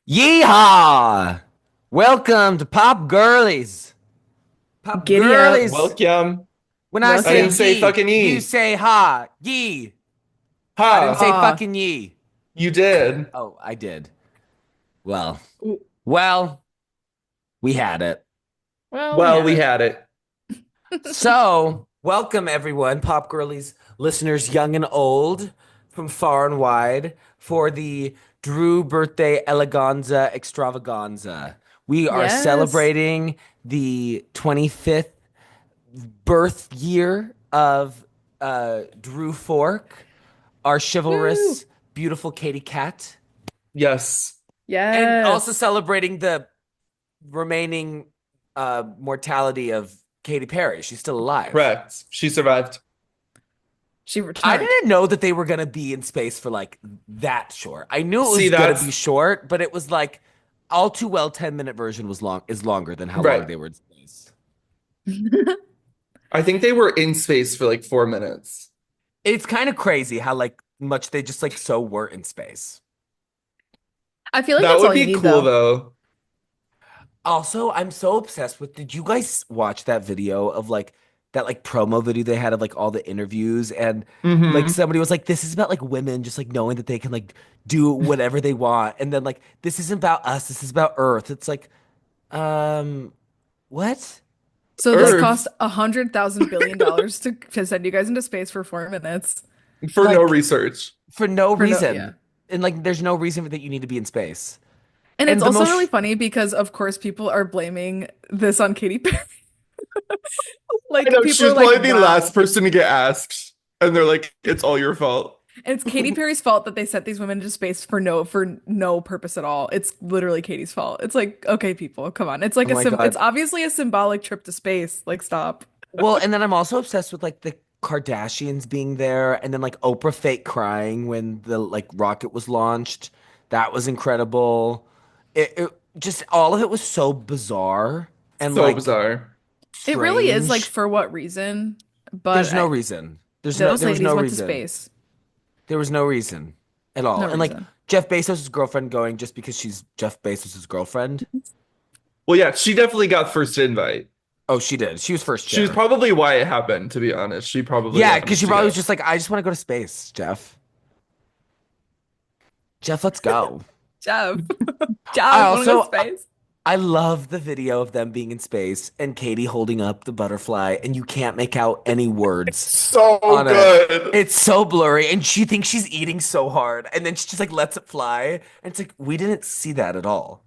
Yeehaw! Welcome to Pop Girlies. Pop Giddy up. Girlies. Welcome. When I I say didn't Welcome. say yee, fucking you E. say ha. Yee. I didn't Ha. say Ah. fucking yee. You did. Oh, I did. Well, Ooh. well, we had it. Well, we Well, had we it. had it. So, welcome everyone, Pop Girlies listeners, young and old, from far and wide, for the Drew Birthday Eleganza Extravaganza. We are Yes. celebrating the 25th birth year of Drew Fork, our Woo. chivalrous, beautiful Katie Cat, Yes. and also Yes. celebrating the remaining mortality of Katy Perry. She's still alive. Correct. She survived. She I returned. didn't know that they were gonna be in space for like that short. I knew it See, was gonna be that's short, but it was like all too well 10-minute version was long is longer than how long right. they were in space. I think they were in space for like 4 minutes. It's kind of crazy how like much they just like so were in space. I feel like That that's would all you be need, cool though. though. Also, I'm so obsessed with, did you guys watch that video of like that like promo video they had of like all the interviews and like Mm-hmm. somebody was like, this is about like women just like knowing that they can like do whatever they want. And then like this isn't about us, this is about Earth. It's like, um, what? So this Like cost Earth $100,000 billion to send you guys into space for 4 minutes. for no like research. for no For no, yeah. reason. And like there's no reason that you need to be in space. And it's And the also really most funny because, of course, people are blaming this on Katy Perry. I Like, know people she's are like, probably the last wow. person to get asked, and they're like, "It's all your fault." And it's Katy Perry's fault that they sent these women into space for no purpose at all. It's literally Katy's fault. It's like, okay, people, come on. It's oh like my it's God. obviously a symbolic trip to space. Like, stop. Well, and then I'm also obsessed with like the Kardashians being there and then like Oprah fake crying when the like rocket was launched. That was incredible. It just all of it was so bizarre and So like bizarre. It really is like strange. for what reason? But There's no reason. those There was ladies no went to reason. space. There was no reason at all. No And like reason. Jeff Bezos' girlfriend going just because she's Jeff Bezos' girlfriend. Well, yeah, she definitely got first invite. Oh, she did. She was first She was chair. probably why it happened, to be honest. She probably Yeah, because wanted she to probably was go. just like, I just want to go to space, Jeff. Jeff, let's go. Jeff. I Jeff, wanna go to also space? I love the video of them being in space and Katie holding up the butterfly, and you can't make out any words So on it. good. It's so blurry, and she thinks she's eating so hard, and then she just like lets it fly. And it's like, we didn't see that at all.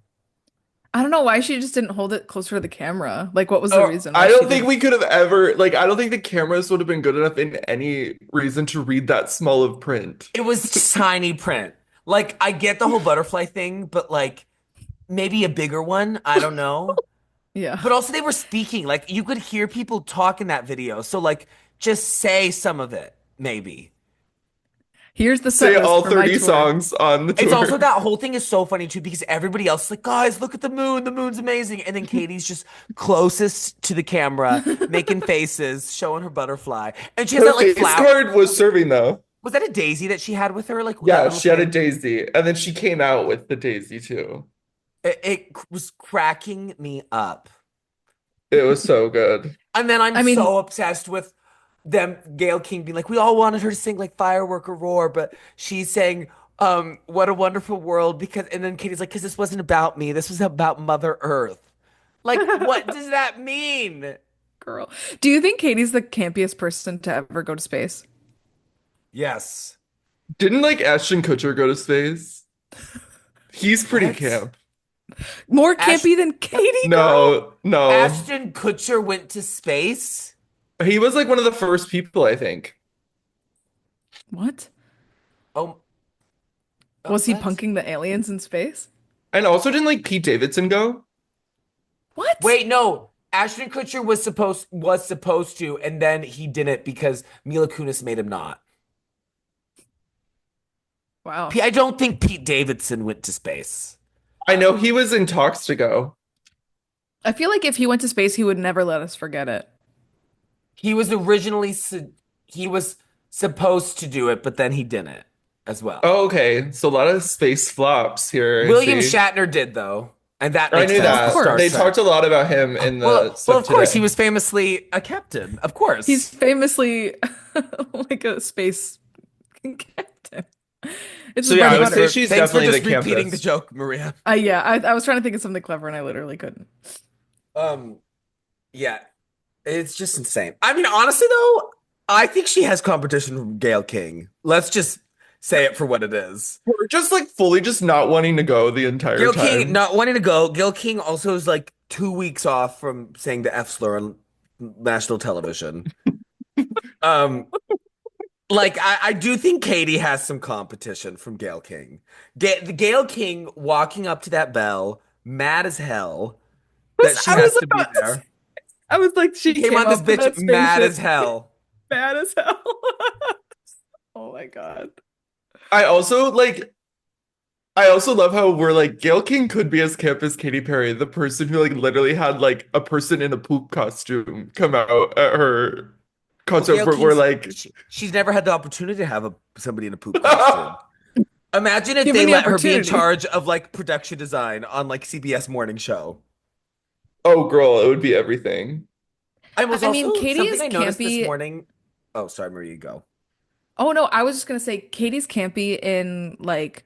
I don't know why she just didn't hold it closer to the camera. Like, what was the Oh, reason why I she don't think didn't? we could have ever, like, I don't think the cameras would have been good enough in any reason to read that small of print. It was tiny print. Like, I get the whole butterfly thing, but like maybe a bigger one. I don't know. Yeah. But also, they were speaking. Like, you could hear people talk in that video. So, like, just say some of it, maybe. Here's the set Say list all for my 30 tour. songs on the It's also tour. that whole thing is so funny too because everybody else is like, guys, look at the moon. The moon's amazing. And then Katie's just closest to the camera, making faces, showing her butterfly. And she has Her that like face flower. card was serving though. Was that a daisy that she had with her? Like that Yeah, little she had a thing? daisy, and then she came out with the daisy too. It was cracking me up. It was so good. And then I'm I mean, so obsessed with them, Gail King being like, we all wanted her to sing like Firework or Roar, but she's saying, what a wonderful world because and then Katie's like, because this wasn't about me. This was about Mother Earth. Like, what does that mean? girl. Do you think Katie's the campiest person to ever go to space? Yes. Didn't like Ashton Kutcher go to space? He's pretty What? camp. More Ash campy than Katie, girl? No, no. Ashton Kutcher went to space? He was like one of the first people, I think. What? Oh, Was he what? punking the aliens in space? And also didn't like Pete Davidson go? What? Wait, no. Ashton Kutcher was supposed to, and then he didn't because Mila Kunis made him not. Wow. I don't think Pete Davidson went to space. I know he was in talks to go. I feel like if he went to space, he would never let us forget it. He was originally he was supposed to do it, but then he didn't. as well. Oh, okay. So a lot of space flops here, I William see. Shatner did though, and that I makes knew Well, sense of because that. Star They course. talked Trek. a lot about him in the Well, stuff of course, he today. was famously a captain. Of He's course. famously like a space captain. It's So his yeah, bread I and would say butter. she's Thanks for definitely the just repeating the campus. joke, Maria. Yeah, I was trying to think of something clever and I literally couldn't. Um, yeah, it's just insane. I mean, honestly, though, I think she has competition from Gail King. Let's just say it for what it is. We're just like fully just not wanting to go the entire Gail King time. not wanting to go. Gail King also is like 2 weeks off from saying the F slur on national television. Um, like I do think Katie has some competition from Gail King. Gail King walking up to that bell, mad as hell that she I was has to be about to say, there. I was like, She she came came on this up to bitch that mad as spaceship hell. mad as hell. Oh my God. I also like I also love how we're like Gail King could be as camp as Katy Perry, the person who like literally had like a person in a poop costume come out at her Well, concert Gail where we're King's like she's never had the opportunity to have somebody in a poop costume. Imagine if they Given the let her be in opportunity. charge of like production design on like CBS morning show. oh girl, it would be everything. I was I mean, also Katie something is I noticed this campy. morning. Oh, sorry, Maria, you go. Oh no, I was just gonna say Katie's campy in like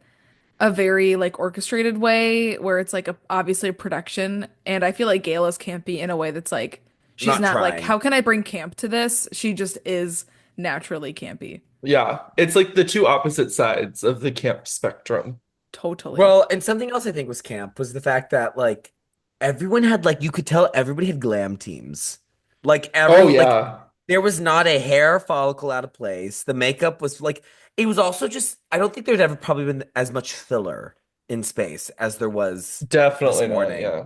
a very like orchestrated way where it's like obviously a production. And I feel like Gail is campy in a way that's like she's Not not like, trying. how can I bring camp to this? She just is naturally campy. Yeah, it's like the two opposite sides of the camp spectrum. Totally. Well, and something else I think was camp was the fact that like everyone had like you could tell everybody had glam teams. Like Oh everyone like yeah, there was not a hair follicle out of place. The makeup was like it was also just I don't think there'd ever probably been as much filler in space as there was this definitely not. morning. Yeah.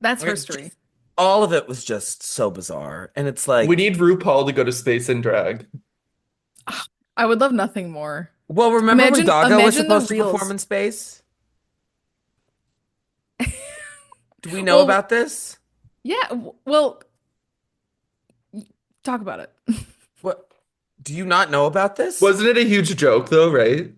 That's Like, herstory. just all of it was just so bizarre. And it's We like, need RuPaul to go to space and drag. I would love nothing more. well, remember when Imagine Gaga was imagine the supposed to perform reels. in space? Do we know Well, about this? yeah, well, talk about it. What do you not know about this? Wasn't it a huge joke though, right?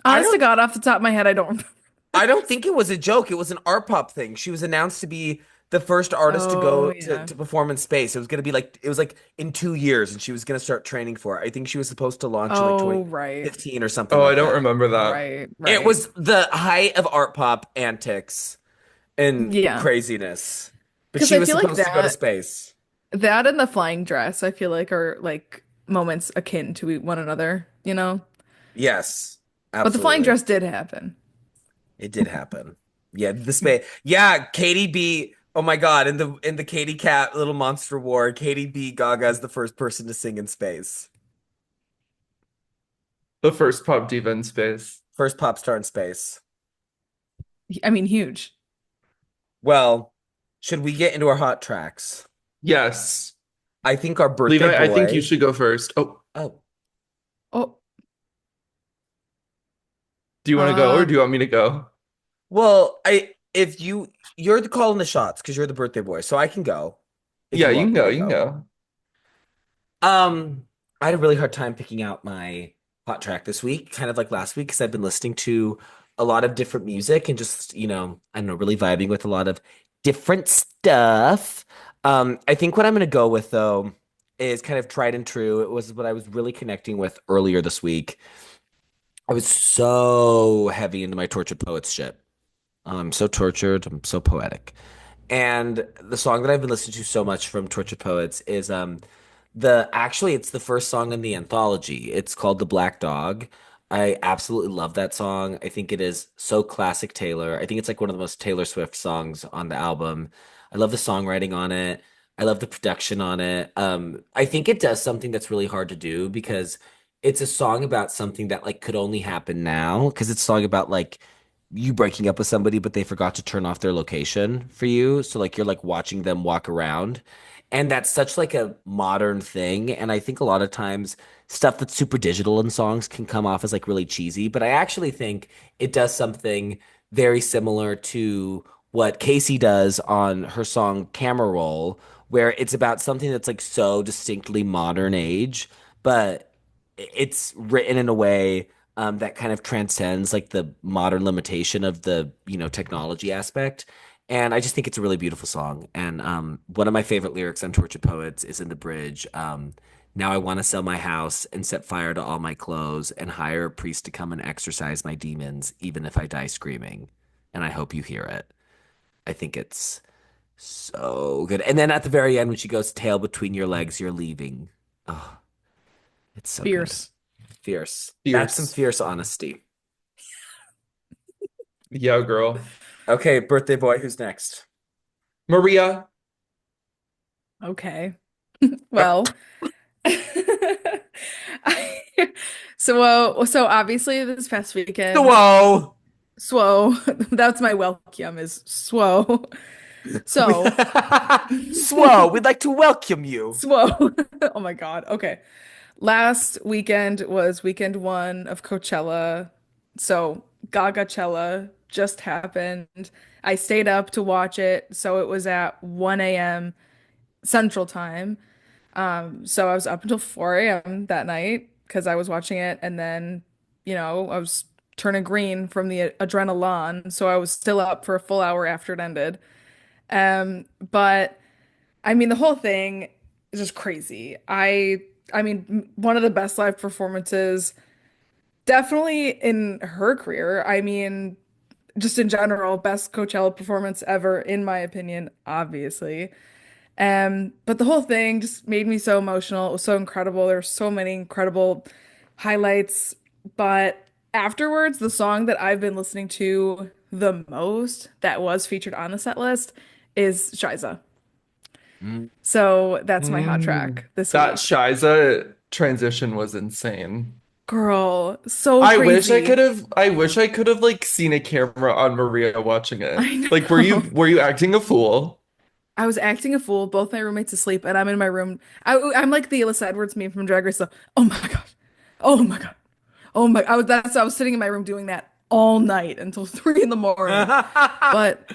I Honest to don't God, off the top of my head, I don't remember. I don't think it was a joke. It was an art pop thing. She was announced to be the first artist to Oh go yeah. to perform in space. It was gonna be like it was like in 2 years, and she was gonna start training for it. I think she was supposed to launch in like Oh right. 2015 or something Oh, I like don't that. remember that. Right, It right. was the height of art pop antics and Yeah. craziness. But Because she I was feel like supposed to go to that space. that and the flying dress, I feel like are like moments akin to one another, you know? Yes, But the flying absolutely. dress did happen. It did happen. Yeah, the space. Yeah, Katie B. Oh my God, in the Katie Cat Little Monster War, Katie B. Gaga is the first person to sing in space. The first pop diva in space. First pop star in space. I mean, huge. Well, should we get into our hot tracks? Yes. I think our birthday Levi, I think you boy. should go first. Oh, Oh, Oh, do you want to go or uh, do you want me to go? well, I if you're the calling the shots because you're the birthday boy, so I can go if Yeah, you you want can me go. to You can go. go. I had a really hard time picking out my hot track this week, kind of like last week, because I've been listening to a lot of different music and just, I don't know, really vibing with a lot of different stuff. I think what I'm gonna go with though is kind of tried and true. It was what I was really connecting with earlier this week. I was so heavy into my tortured poets shit. I'm so tortured, I'm so poetic. And the song that I've been listening to so much from Tortured Poets is it's the first song in the anthology. It's called The Black Dog. I absolutely love that song. I think it is so classic Taylor. I think it's like one of the most Taylor Swift songs on the album. I love the songwriting on it. I love the production on it. I think it does something that's really hard to do because it's a song about something that like could only happen now because it's a song about like you breaking up with somebody, but they forgot to turn off their location for you. So like you're like watching them walk around. And that's such like a modern thing. And I think a lot of times stuff that's super digital in songs can come off as like really cheesy. But I actually think it does something very similar to what Casey does on her song Camera Roll, where it's about something that's like so distinctly modern age, but it's written in a way that kind of transcends like the modern limitation of the, technology aspect. And I just think it's a really beautiful song. And one of my favorite lyrics on Tortured Poets is in the bridge. Now I want to sell my house and set fire to all my clothes and hire a priest to come and exorcise my demons, even if I die screaming. And I hope you hear it. I think it's so good. And then at the very end, when she goes, tail between your legs, you're leaving. Oh, it's so good. Fierce. Fierce. That's some Fierce. fierce honesty. Yeah, girl. Okay, birthday boy, who's next? Maria. Okay. Uh, Well, so obviously this past weekend, Whoa. Swo, that's my welcome is Swo. So, Swole, we'd like to welcome you. Swo. Oh my God. Okay. Last weekend was weekend one of Coachella. So, Gagachella just happened. I stayed up to watch it. So, it was at 1 a.m. Central Time. So I was up until 4 a.m. that night because I was watching it, and then, I was turning green from the adrenaline, so I was still up for a full hour after it ended. But I mean, the whole thing is just crazy. I mean, one of the best live performances, definitely in her career. I mean, just in general, best Coachella performance ever, in my opinion, obviously. But the whole thing just made me so emotional. It was so incredible. There were so many incredible highlights. But afterwards, the song that I've been listening to the most that was featured on the set list is Shiza. Mm. So that's my hot mm, track this that week. Shiza transition was insane. Girl, so I wish I could crazy. have I wish I could have like seen a camera on Maria watching it. I Like know. were you acting a fool? I was acting a fool, both my roommates asleep, and I'm in my room. I'm like the Alyssa Edwards meme from Drag Race. So, oh my gosh. Oh my God. Oh my, I was sitting in my room doing that all night until 3 in the morning. But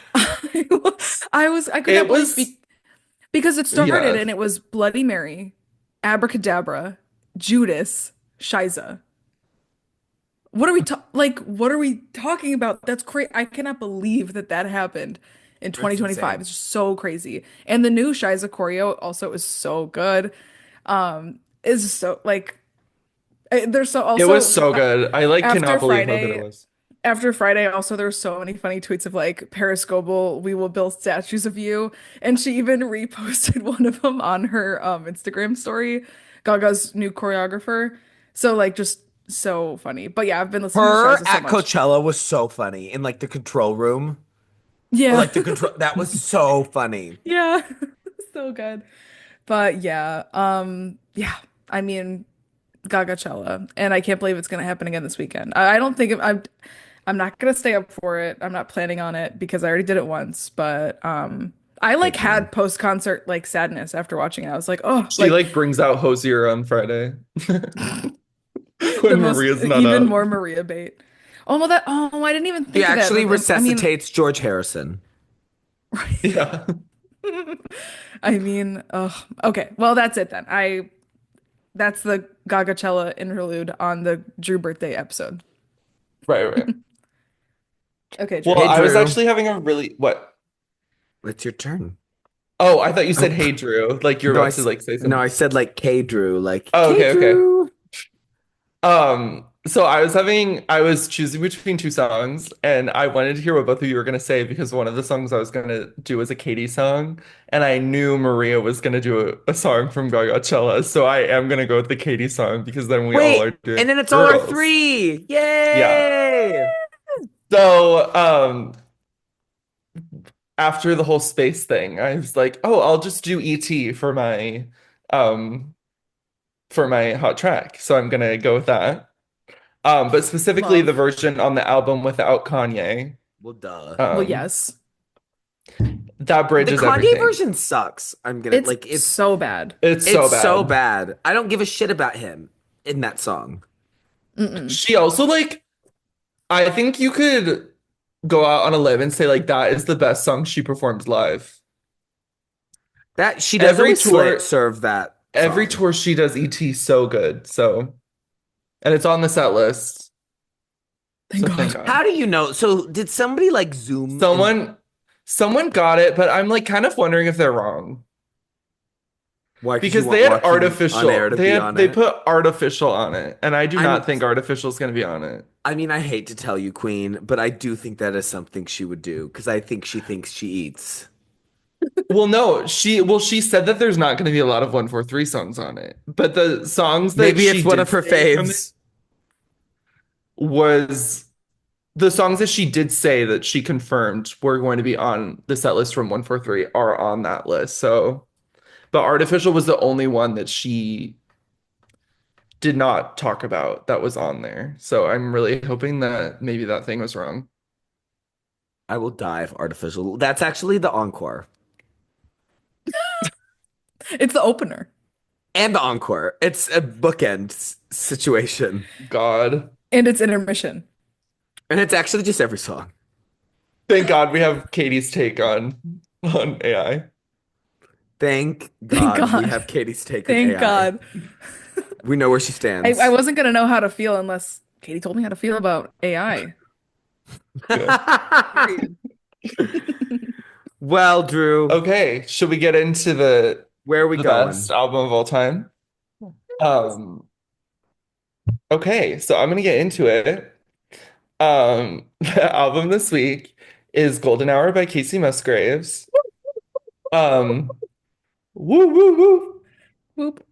I could not It believe was because it started yeah. and it was Bloody Mary, Abracadabra, Judas, Shiza. What are we talking about? That's crazy. I cannot believe that that happened in It's 2025. insane. It's just so crazy. And the new Shiza choreo also is so good. Is so like there's so It was also so good. I like after cannot believe how good it Friday, was. after Friday, also there were so many funny tweets of like Paris Goebel, we will build statues of you, and she even reposted one of them on her Instagram story. Gaga's new choreographer, so like just so funny. But yeah, I've been listening to Her Shiza so at much. Coachella was so funny in like the control room. Or Yeah, like the control that was so funny. yeah, so good. But yeah, yeah. I mean, Gagachella, and I can't believe it's gonna happen again this weekend. I don't think I'm not gonna stay up for it. I'm not planning on it because I already did it once. But I like Good for you. had post concert like sadness after watching it. I was like, oh, She like like brings out Hosier on Friday the when most Maria's not even up. more Maria bait. Oh well, that oh I didn't even She think of that. actually But I mean, resuscitates George Harrison. Yeah. I mean, oh okay. Well, that's it then. I that's the Gagachella interlude on the Drew birthday episode. Right, right. Okay, Well, Hey Drew. I was Drew, actually having a really what? it's your turn. Oh, I thought you said Oh, hey Drew, like you were no, about to like say no, something. I said like K Drew, like Oh, K okay, okay. Drew. So I was choosing between two songs, and I wanted to hear what both of you were gonna say because one of the songs I was gonna do was a Katie song, and I knew Maria was gonna do a song from Gagachella, so I am gonna go with the Katie song because then we all Wait, are and doing then it's all our girls. three. Yeah. Yay! So, after the whole space thing, I was like, oh, I'll just do ET um for my hot track. So I'm gonna go with that. But specifically the Love. version on the album without Kanye. Well, duh. Well, Um, yes. that bridge The is Kanye everything. version sucks. I'm gonna It's like so bad. It's so it's so bad. bad. I don't give a shit about him in that song. Mm-mm. She also like, I think you could go out on a limb and say like that is the best song she performed live. That she does Every always tour, serve that every song. tour she does ET so good. So And it's on the set list. Thank So thank God. God. How do you know? So did somebody like zoom in? Someone someone got it, but I'm like kind of wondering if they're wrong. Why? Because you Because want Joaquin on air to be on they it? put artificial on it, and I do not I'm think artificial is going to be on it. I mean, I hate to tell you, Queen, but I do think that is something she would do because I think she thinks she eats. Well, no, she said that there's not going to be a lot of 143 songs on it. But the songs that Maybe she it's one did of her say from it faves. was the songs that she did say that she confirmed were going to be on the set list from 143 are on that list. So, but Artificial was the only one that she did not talk about that was on there. So I'm really hoping that maybe that thing was wrong. I will die if artificial. That's actually the encore It's the opener. and the encore. It's a bookend situation, God. And it's intermission. and it's actually just every song. Thank God we have Katie's take on AI. Thank Thank God we God. have Katie's take on Thank AI. God. We know where she I stands. wasn't gonna know how to feel unless Katie told me how to feel about AI. Yeah. Period. Well, Drew, Okay, should we get into where are we the best going? album of all time? Um, okay, so I'm gonna get into it. The album this week is Golden Hour by Kacey Musgraves. Um, woo woo woo. Whoop.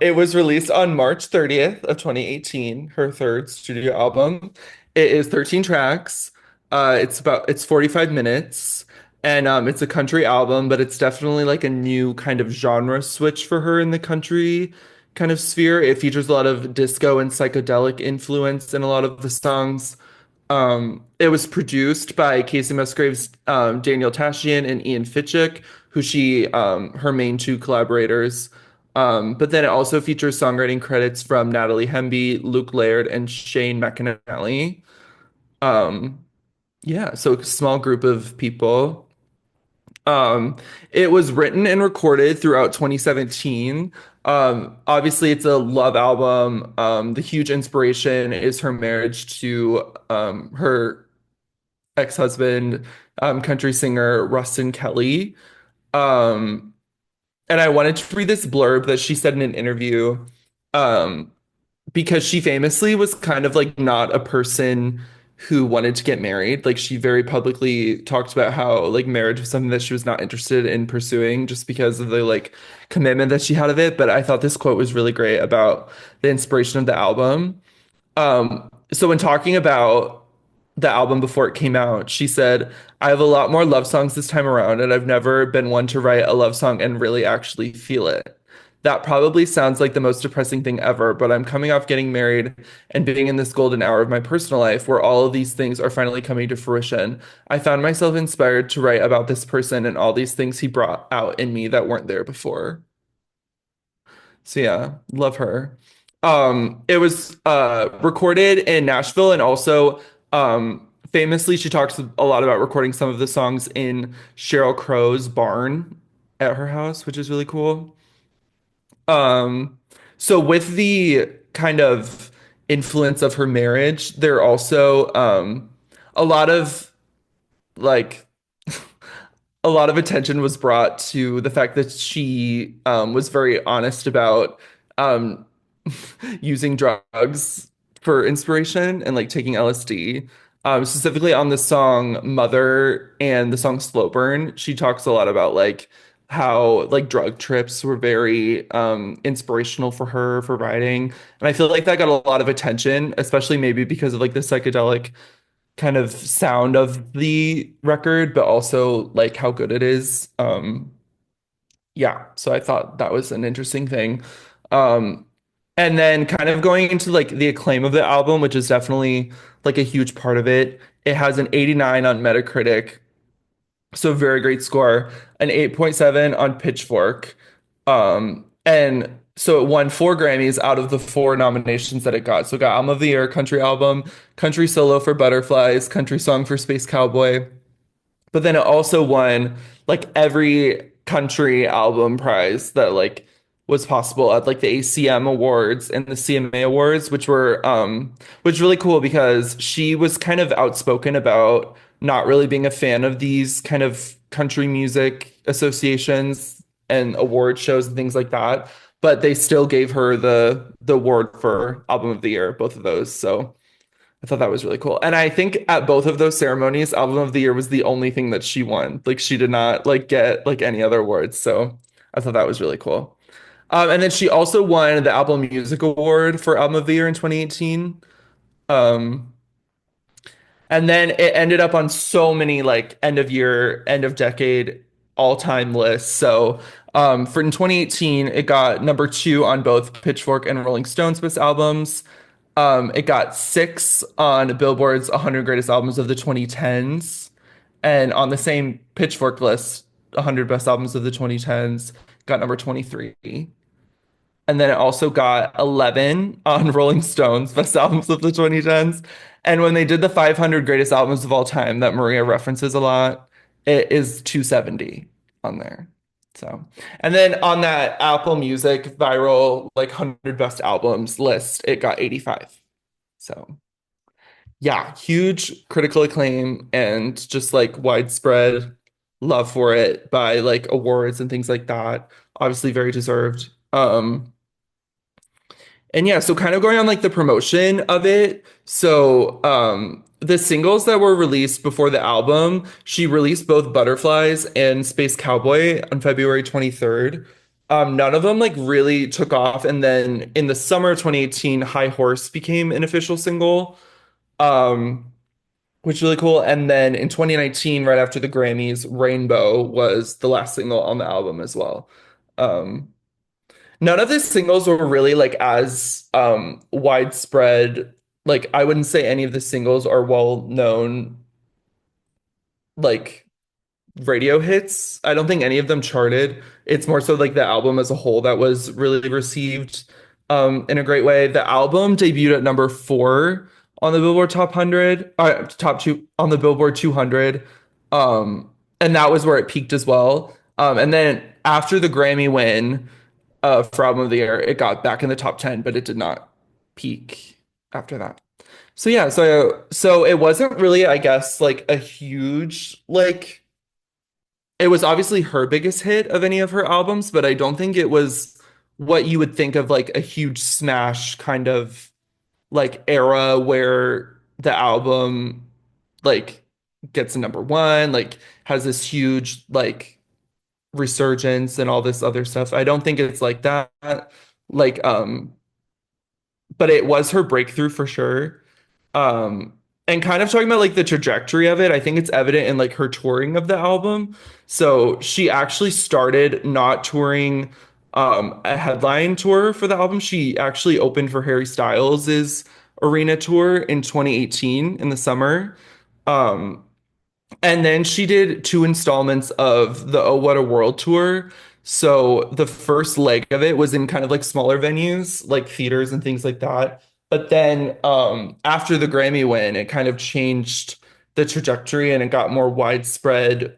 It was released on March 30th of 2018, her third studio album. It is 13 tracks. It's 45 minutes and it's a country album, but it's definitely like a new kind of genre switch for her in the country kind of sphere. It features a lot of disco and psychedelic influence in a lot of the songs. It was produced by Kacey Musgraves, Daniel Tashian, and Ian Fitchick, who her main two collaborators. But then it also features songwriting credits from Natalie Hemby, Luke Laird, and Shane McAnally. Um, yeah, so a small group of people. Um, it was written and recorded throughout 2017. Obviously, it's a love album. The huge inspiration is her marriage to her ex-husband, country singer Rustin Kelly. Um, and I wanted to read this blurb that she said in an interview, um, because she famously was kind of like not a person who wanted to get married. Like she very publicly talked about how like marriage was something that she was not interested in pursuing just because of the like commitment that she had of it. But I thought this quote was really great about the inspiration of the album. So when talking about the album before it came out, she said, I have a lot more love songs this time around, and I've never been one to write a love song and really actually feel it. That probably sounds like the most depressing thing ever, but I'm coming off getting married and being in this golden hour of my personal life where all of these things are finally coming to fruition. I found myself inspired to write about this person and all these things he brought out in me that weren't there before. So yeah, love her. It was recorded in Nashville and also famously she talks a lot about recording some of the songs in Sheryl Crow's barn at her house, which is really cool. Um, so with the kind of influence of her marriage, there are also a lot of like a lot of attention was brought to the fact that she was very honest about um, using drugs for inspiration and like taking LSD. Specifically on the song Mother and the song Slow Burn, she talks a lot about like how like drug trips were very inspirational for her for writing. And I feel like that got a lot of attention, especially maybe because of like the psychedelic kind of sound of the record, but also like how good it is. Yeah, so I thought that was an interesting thing. Um, and then kind of going into like the acclaim of the album, which is definitely like a huge part of it. It has an 89 on Metacritic, so very great score, an 8.7 on Pitchfork. And so it won 4 Grammys out of the 4 nominations that it got. So it got Album of the Year, Country Album, Country Solo for Butterflies, Country Song for Space Cowboy. But then it also won like every country album prize that like was possible at like the ACM Awards and the CMA Awards, which really cool because she was kind of outspoken about not really being a fan of these kind of country music associations and award shows and things like that. But they still gave her the award for Album of the Year, both of those. So I thought that was really cool. And I think at both of those ceremonies, Album of the Year was the only thing that she won. Like she did not like get like any other awards. So I thought that was really cool. And then she also won the Apple Music Award for Album of the Year in 2018. Um, and then it ended up on so many like end of year, end of decade, all time lists. So for in 2018, it got number two on both Pitchfork and Rolling Stone's best albums. It got six on Billboard's 100 Greatest Albums of the 2010s. And on the same Pitchfork list, 100 Best Albums of the 2010s, got number 23. And then it also got 11 on Rolling Stone's Best Albums of the 2010s. And when they did the 500 Greatest Albums of All Time that Maria references a lot, it is 270 on there. So, and then on that Apple Music viral like 100 Best Albums list, it got 85. So, yeah, huge critical acclaim and just like widespread love for it by like awards and things like that. Obviously very deserved. And yeah, so kind of going on like the promotion of it. So, the singles that were released before the album, she released both Butterflies and Space Cowboy on February 23rd. None of them like really took off. And then in the summer of 2018, High Horse became an official single, um, which is really cool. And then in 2019, right after the Grammys, Rainbow was the last single on the album as well. Um, None of the singles were really like as widespread. Like I wouldn't say any of the singles are well known like radio hits. I don't think any of them charted. It's more so like the album as a whole that was really received in a great way. The album debuted at number four on the Billboard Top 100, top two on the Billboard 200. And that was where it peaked as well. And then after the Grammy win, for album of the year. It got back in the top 10, but it did not peak after that. So yeah, so it wasn't really, I guess, like a huge like it was obviously her biggest hit of any of her albums, but I don't think it was what you would think of like a huge smash kind of like era where the album like gets a number one, like has this huge like resurgence and all this other stuff. I don't think it's like that. Like, but it was her breakthrough for sure. Um, and kind of talking about like the trajectory of it, I think it's evident in like her touring of the album. So she actually started not touring a headline tour for the album. She actually opened for Harry Styles's arena tour in 2018 in the summer. Um, and then she did two installments of the Oh What a World tour. So the first leg of it was in kind of like smaller venues, like theaters and things like that. But then after the Grammy win, it kind of changed the trajectory and it got more widespread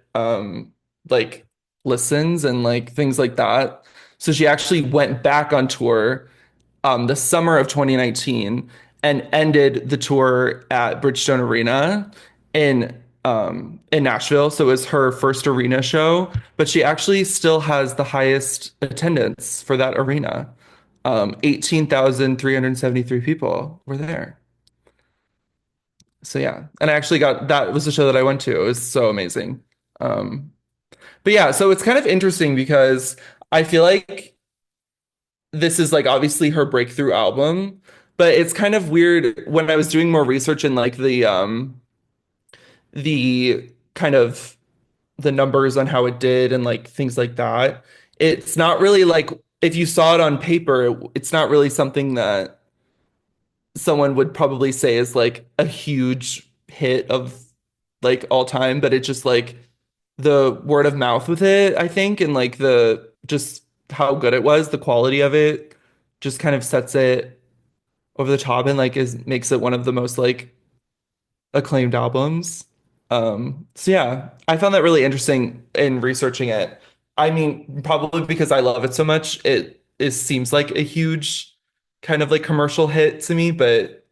like listens and like things like that. So she actually went back on tour the summer of 2019 and ended the tour at Bridgestone Arena in Nashville. So it was her first arena show, but she actually still has the highest attendance for that arena. 18,373 people were there. So yeah, and I actually got that was the show that I went to. It was so amazing. Um, but yeah, so it's kind of interesting because I feel like this is like obviously her breakthrough album, but it's kind of weird when I was doing more research in like the kind of the numbers on how it did and like things like that. It's not really like if you saw it on paper, it's not really something that someone would probably say is like a huge hit of like all time, but it's just like the word of mouth with it, I think, and like the just how good it was, the quality of it just kind of sets it over the top and like is makes it one of the most like acclaimed albums. So yeah, I found that really interesting in researching it. I mean, probably because I love it so much, it seems like a huge kind of like commercial hit to me, but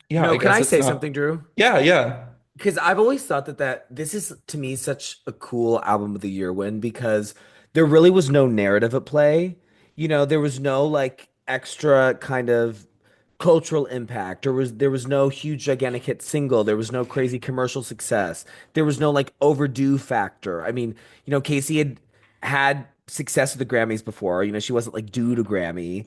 yeah, No, I can guess I it's say not. something, Drew? Yeah, yeah. Because I've always thought that this is to me such a cool album of the year win because there really was no narrative at play. There was no like extra kind of cultural impact. There was no huge gigantic hit single. There was no crazy commercial success. There was no like overdue factor. I mean, Casey had success with the Grammys before. She wasn't like due to Grammy,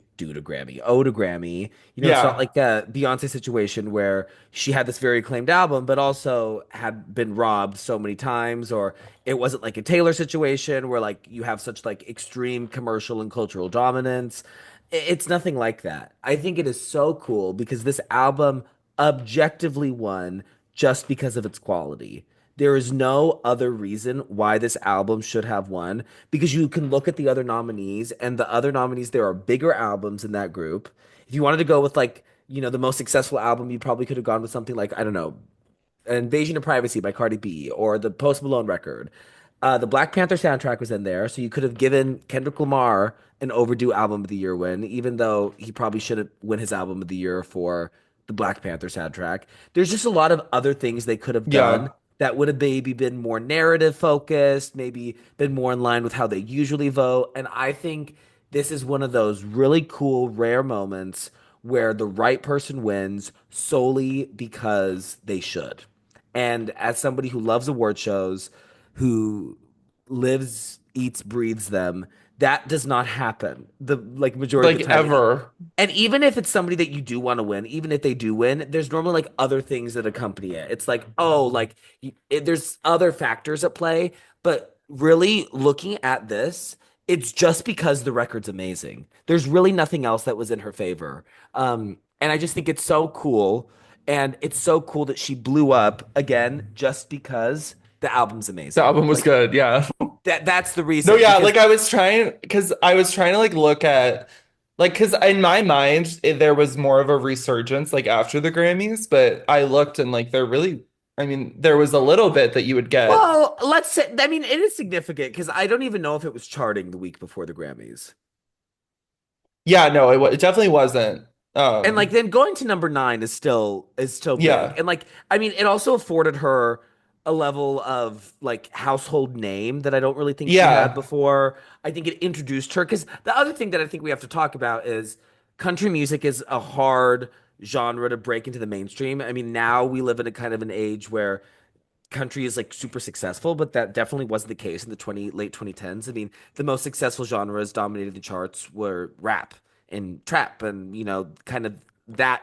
owe to Grammy. It's not Yeah. like a Beyonce situation where she had this very acclaimed album, but also had been robbed so many times, or it wasn't like a Taylor situation where like you have such like extreme commercial and cultural dominance. It's nothing like that. I think it is so cool because this album objectively won just because of its quality. There is no other reason why this album should have won because you can look at the other nominees and the other nominees, there are bigger albums in that group. If you wanted to go with like, the most successful album, you probably could have gone with something like, I don't know, Invasion of Privacy by Cardi B or the Post Malone record. The Black Panther soundtrack was in there, so you could have given Kendrick Lamar an overdue album of the year win, even though he probably shouldn't win his album of the year for the Black Panther soundtrack. There's just a lot of other things they could have done Yeah. that would have maybe been more narrative focused, maybe been more in line with how they usually vote. And I think this is one of those really cool, rare moments where the right person wins solely because they should. And as somebody who loves award shows, who lives, eats, breathes them, that does not happen the like majority of Like the time. ever. And even if it's somebody that you do want to win, even if they do win, there's normally like other things that accompany it. It's like, oh, like there's other factors at play. But really looking at this, it's just because the record's amazing. There's really nothing else that was in her favor. And I just think it's so cool. And it's so cool that she blew up again just because the album's The amazing. album was Like good. Yeah. that's the No, reason. yeah, Because like I was trying to like look at like because in my mind there was more of a resurgence like after the Grammys, but I looked and like there really, I mean, there was a little bit that you would get. well, let's say I mean it is significant because I don't even know if it was charting the week before the Grammys. Yeah, no, it definitely wasn't. And like then going to number nine is still big. Yeah, And like I mean it also afforded her a level of like household name that I don't really think she had yeah, before. I think it introduced her because the other thing that I think we have to talk about is country music is a hard genre to break into the mainstream. I mean, now we live in a kind of an age where country is like super successful, but that definitely wasn't the case in the late 2010s. I mean, the most successful genres dominating the charts were rap and trap and kind of that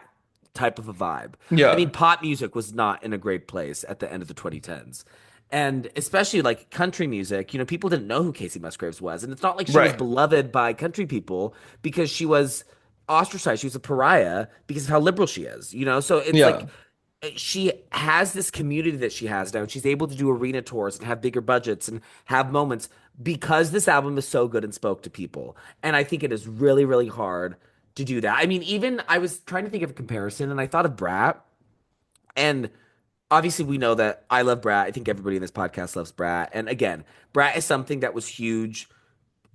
type of a vibe. I mean, yeah, pop music was not in a great place at the end of the 2010s. And especially like country music, people didn't know who Casey Musgraves was. And it's not like she was right. beloved by country people because she was ostracized. She was a pariah because of how liberal she is. So it's like Yeah, she has this community that she has now, and she's able to do arena tours and have bigger budgets and have moments because this album is so good and spoke to people. And I think it is really, really hard to do that. I mean, even I was trying to think of a comparison, and I thought of Brat, and obviously we know that I love Brat. I think everybody in this podcast loves Brat. And again, Brat is something that was huge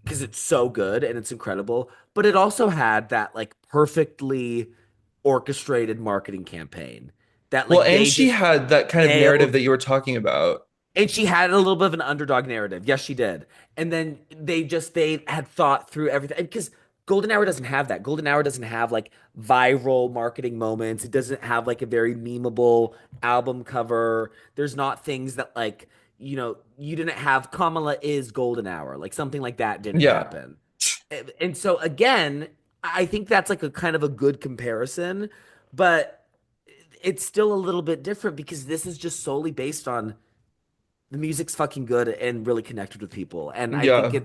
because it's so good and it's incredible, but it also had that like perfectly orchestrated marketing campaign that well, like and they she just had that kind of narrative nailed. that you were talking about. And she had a little bit of an underdog narrative. Yes, she did. And then they had thought through everything because Golden Hour doesn't have that. Golden Hour doesn't have like viral marketing moments. It doesn't have like a very memeable album cover. There's not things that like, you didn't have Kamala is Golden Hour. Like something like that didn't Yeah, happen. And so again, I think that's like a kind of a good comparison, but it's still a little bit different because this is just solely based on the music's fucking good and really connected with people. And I think yeah,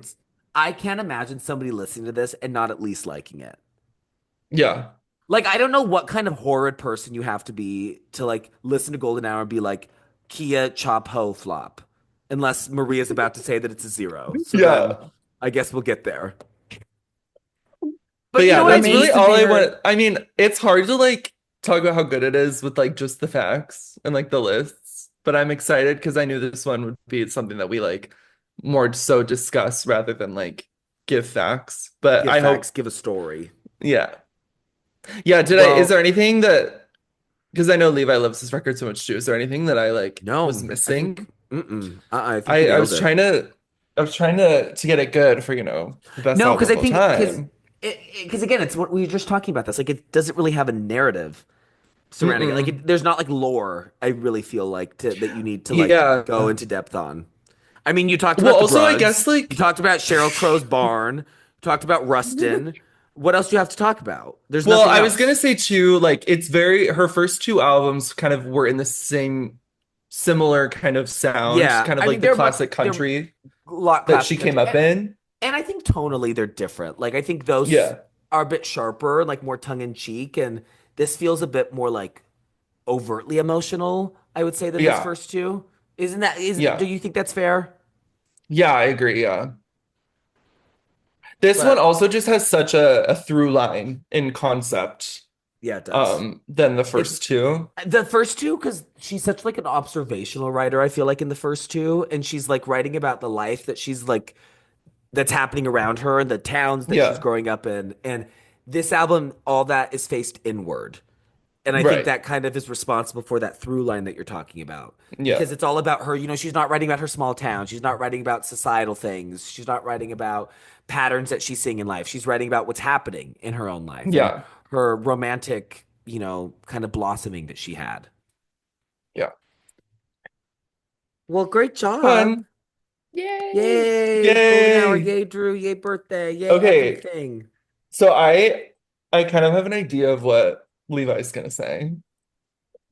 I can't imagine somebody listening to this and not at least liking it. yeah, Like, I don't know what kind of horrid person you have to be to like listen to Golden Hour and be like, Kia chop ho flop. Unless Maria's about to say that it's a zero. So then yeah. I guess we'll get there. But But you yeah, know what I that's Remains really mean? to all be I heard. want. I mean, it's hard to like talk about how good it is with like just the facts and like the lists, but I'm excited because I knew this one would be something that we like more so discuss rather than like give facts, but Give I facts, hope, give a story. yeah. Yeah, is Well, there anything that, because I know Levi loves this record so much too. Is there anything that I like was no, I missing? think, I think you I nailed was it. I was trying to get it good for, the best No, album because I of all think time. because again, it's what we were just talking about this. Like, it doesn't really have a narrative surrounding it. Like, Mm-mm. there's not like lore. I really feel like that you need to like Yeah. go into depth on. I mean, you talked Well, about the also, I Brugs. guess You like, talked about Cheryl Crow's barn. You talked about Rustin. What else do you have to talk about? There's well, nothing I was gonna else. say too, like it's very her first two albums kind of were in the same similar kind of sound, Yeah, kind of I like mean the classic they're country a lot that classic she came country, up in. and I think tonally they're different. Like I think those Yeah. are a bit sharper, like more tongue in cheek, and this feels a bit more like overtly emotional, I would say, than those Yeah. first two. Isn't that is do Yeah. you think that's fair? Yeah, I agree. Yeah. This one But also just has such a through line in concept, yeah, it does. than the It's first two. the first two because she's such like an observational writer, I feel like in the first two, and she's like writing about the life that she's like that's happening around her and the towns that she's Yeah. growing up in. And this album, all that is faced inward. And I think Right. that kind of is responsible for that through line that you're talking about. Yeah. Because it's all about her. You know, she's not writing about her small town. She's not writing about societal things. She's not writing about patterns that she's seeing in life. She's writing about what's happening in her own life and Yeah. her romantic, kind of blossoming that she had. Yeah. Well, great job. Fun. Yay. Yay, golden hour. Yay. Yay, Drew. Yay, birthday. Yay, Okay. everything. So I kind of have an idea of what Levi's gonna say.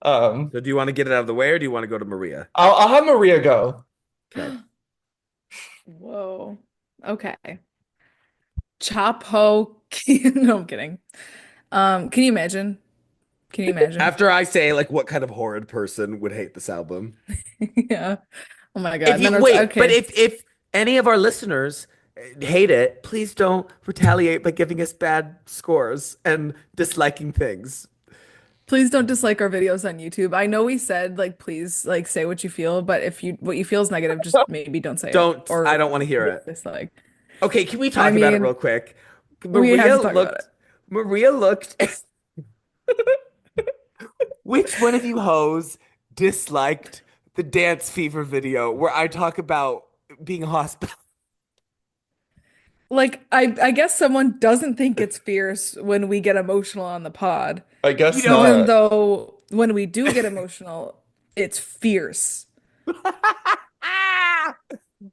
Um, So do you want to get it out of the way or do you want to go to Maria? I'll have Maria go. Okay. Whoa. Okay. Chapo. No, I'm kidding. Can you imagine? Can you imagine? After I say like what kind of horrid person would hate this album? Yeah. Oh my God. If And then you it's wait, but okay. if any of our listeners hate it, please don't retaliate by giving us bad scores and disliking things. Please don't dislike our videos on YouTube. I know we said like please like say what you feel, but if you what you feel is negative, just maybe don't say it I or don't want to hear it. dislike. Okay, can we I talk about it mean, real quick? we have to talk about it. Maria looked which one of you hoes disliked the Dance Fever video where I talk about being hospital? Like I guess someone doesn't think it's fierce when we get emotional on the pod, I You guess know, even not. though when we do get emotional, it's fierce.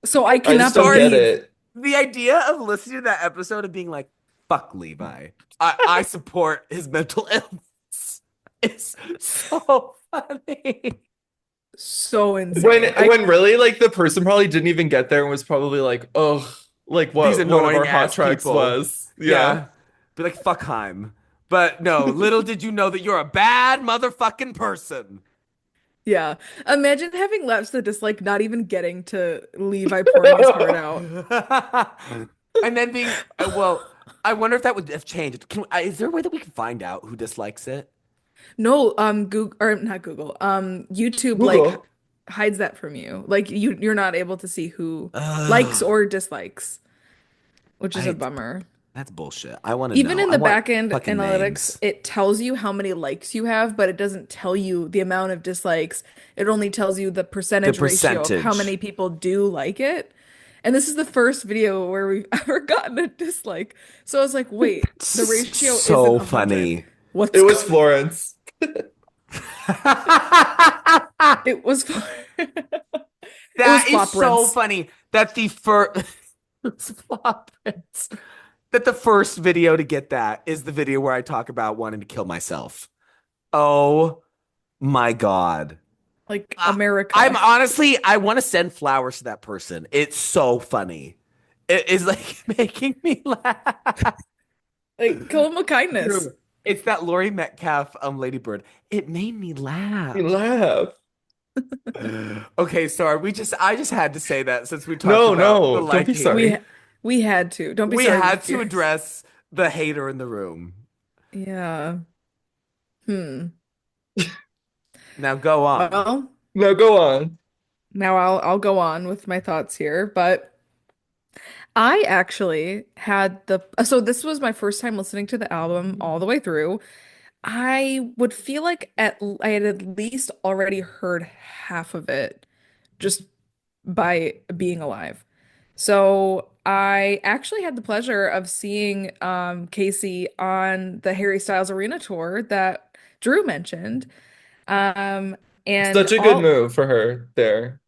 So I I just cannot don't get believe it. the idea of listening to that episode and being like, fuck Levi. I support his mental illness. It's so funny. so insane. I When really like the person probably didn't even get there and was probably like, oh, like These what one of our annoying hot ass tracks people. was. Yeah. Yeah. Be like, fuck Heim. But no, little did you know that you're a bad motherfucking person. Yeah. Imagine having laps that just like not even getting to Levi pouring his heart out. And then being, well, I wonder if that would have changed. Is there a way that we can find out who dislikes it? No, Google or not Google. YouTube like Google. hides that from you. Like you're not able to see who likes Ugh. or dislikes, which is a I, bummer. that's bullshit. I want to Even know. in I the want back end fucking analytics, names. it tells you how many likes you have, but it doesn't tell you the amount of dislikes. It only tells you the The percentage ratio of how percentage. many people do like it. And this is the first video where we've ever gotten a dislike. So I was like, wait, the It's ratio isn't so 100. funny. It What's was going? Florence. It was it was That is flop so rinse. funny that the first that the first video to get that is the video where I talk about wanting to kill myself. Oh my God. Like I, I'm America. honestly, I want to send flowers to that person. It's so funny. It is like making me laugh. Like kill him with kindness. Drew, it's that Lori Metcalf, Lady Bird. It made me You laugh. laugh. Okay, sorry. I just had to say that since we talked No, about the no, don't be liking. We sorry. we had to. Don't be We sorry, be had to fierce. address the hater in the room. Yeah. Hmm. Now go on. Well, No, go on. now I'll go on with my thoughts here, but I actually had the so this was my first time listening to the album all the way through. I would feel like I had at least already heard half of it just by being alive. So I actually had the pleasure of seeing Kacey on the Harry Styles Arena tour that Drew mentioned. Um, and Such a good all move for her there.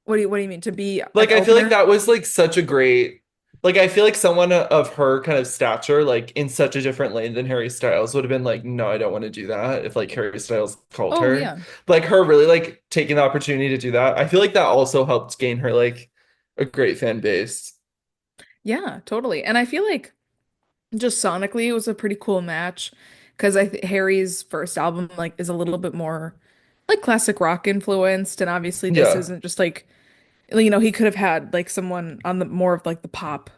what do you mean to be an Like I feel like opener? that was like such a great like I feel like someone of her kind of stature like in such a different lane than Harry Styles would have been like no I don't want to do that if like Harry Styles called Oh her. yeah. Like her really like taking the opportunity to do that. I feel like that also helped gain her like a great fan base. Yeah, totally. And I feel like just sonically it was a pretty cool match because Harry's first album like is a little bit more like classic rock influenced and obviously this Yeah. isn't just like he could have had like someone on the more of like the pop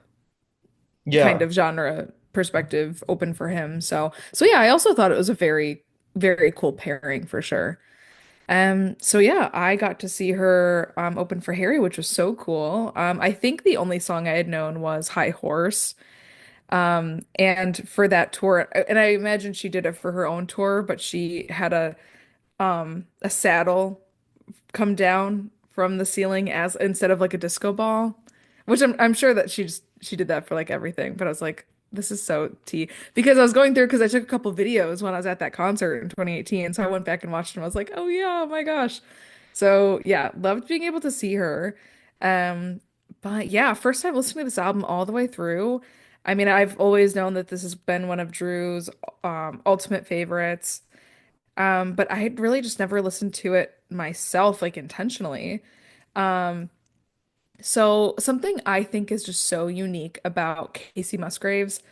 kind Yeah. of genre perspective open for him. So yeah, I also thought it was a very very cool pairing for sure. So yeah, I got to see her open for Harry, which was so cool. I think the only song I had known was High Horse. And for that tour, and I imagine she did it for her own tour, but she had a saddle come down from the ceiling as instead of like a disco ball, which I'm sure that she did that for like everything. But I was like, this is so tea because I was going through because I took a couple videos when I was at that concert in 2018, so I went back and watched them. I was like, oh yeah, oh my gosh. So yeah, loved being able to see her. Um, but yeah, first time listening to this album all the way through. I mean, I've always known that this has been one of Drew's ultimate favorites. But I had really just never listened to it myself, like intentionally. Um, so something I think is just so unique about Kacey Musgraves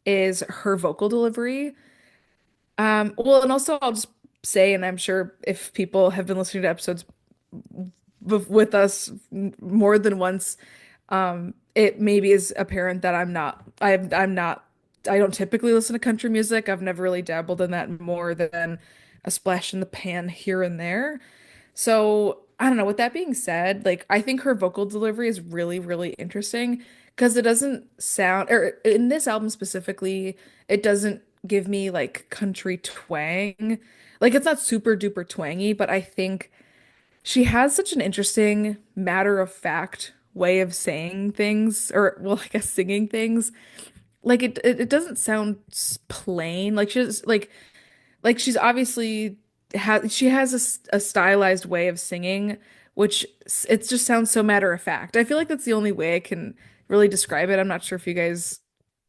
is her vocal delivery. Well, and also I'll just say, and I'm sure if people have been listening to episodes with us more than once, it maybe is apparent that I'm not, I don't typically listen to country music. I've never really dabbled in that more than a splash in the pan here and there. So I don't know. With that being said, like I think her vocal delivery is really, really interesting because it doesn't sound, or in this album specifically, it doesn't give me like country twang. Like it's not super duper twangy, but I think she has such an interesting matter of fact way of saying things, or well, I guess singing things. Like it doesn't sound plain. Like she's like she's obviously she has a stylized way of singing, which it just sounds so matter of fact. I feel like that's the only way I can really describe it. I'm not sure if you guys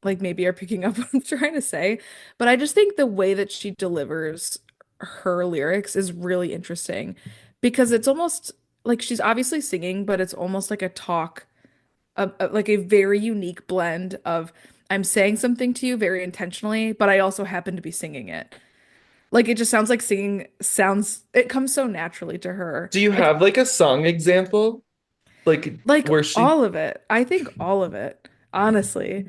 like maybe are picking up what I'm trying to say, but I just think the way that she delivers her lyrics is really interesting because it's almost like she's obviously singing, but it's almost like a talk, like a very unique blend of I'm saying something to you very intentionally, but I also happen to be singing it. Like it just sounds like singing sounds, it comes so naturally to her. Do you have like a song example? Like Like where she all of it. I think all of it, honestly.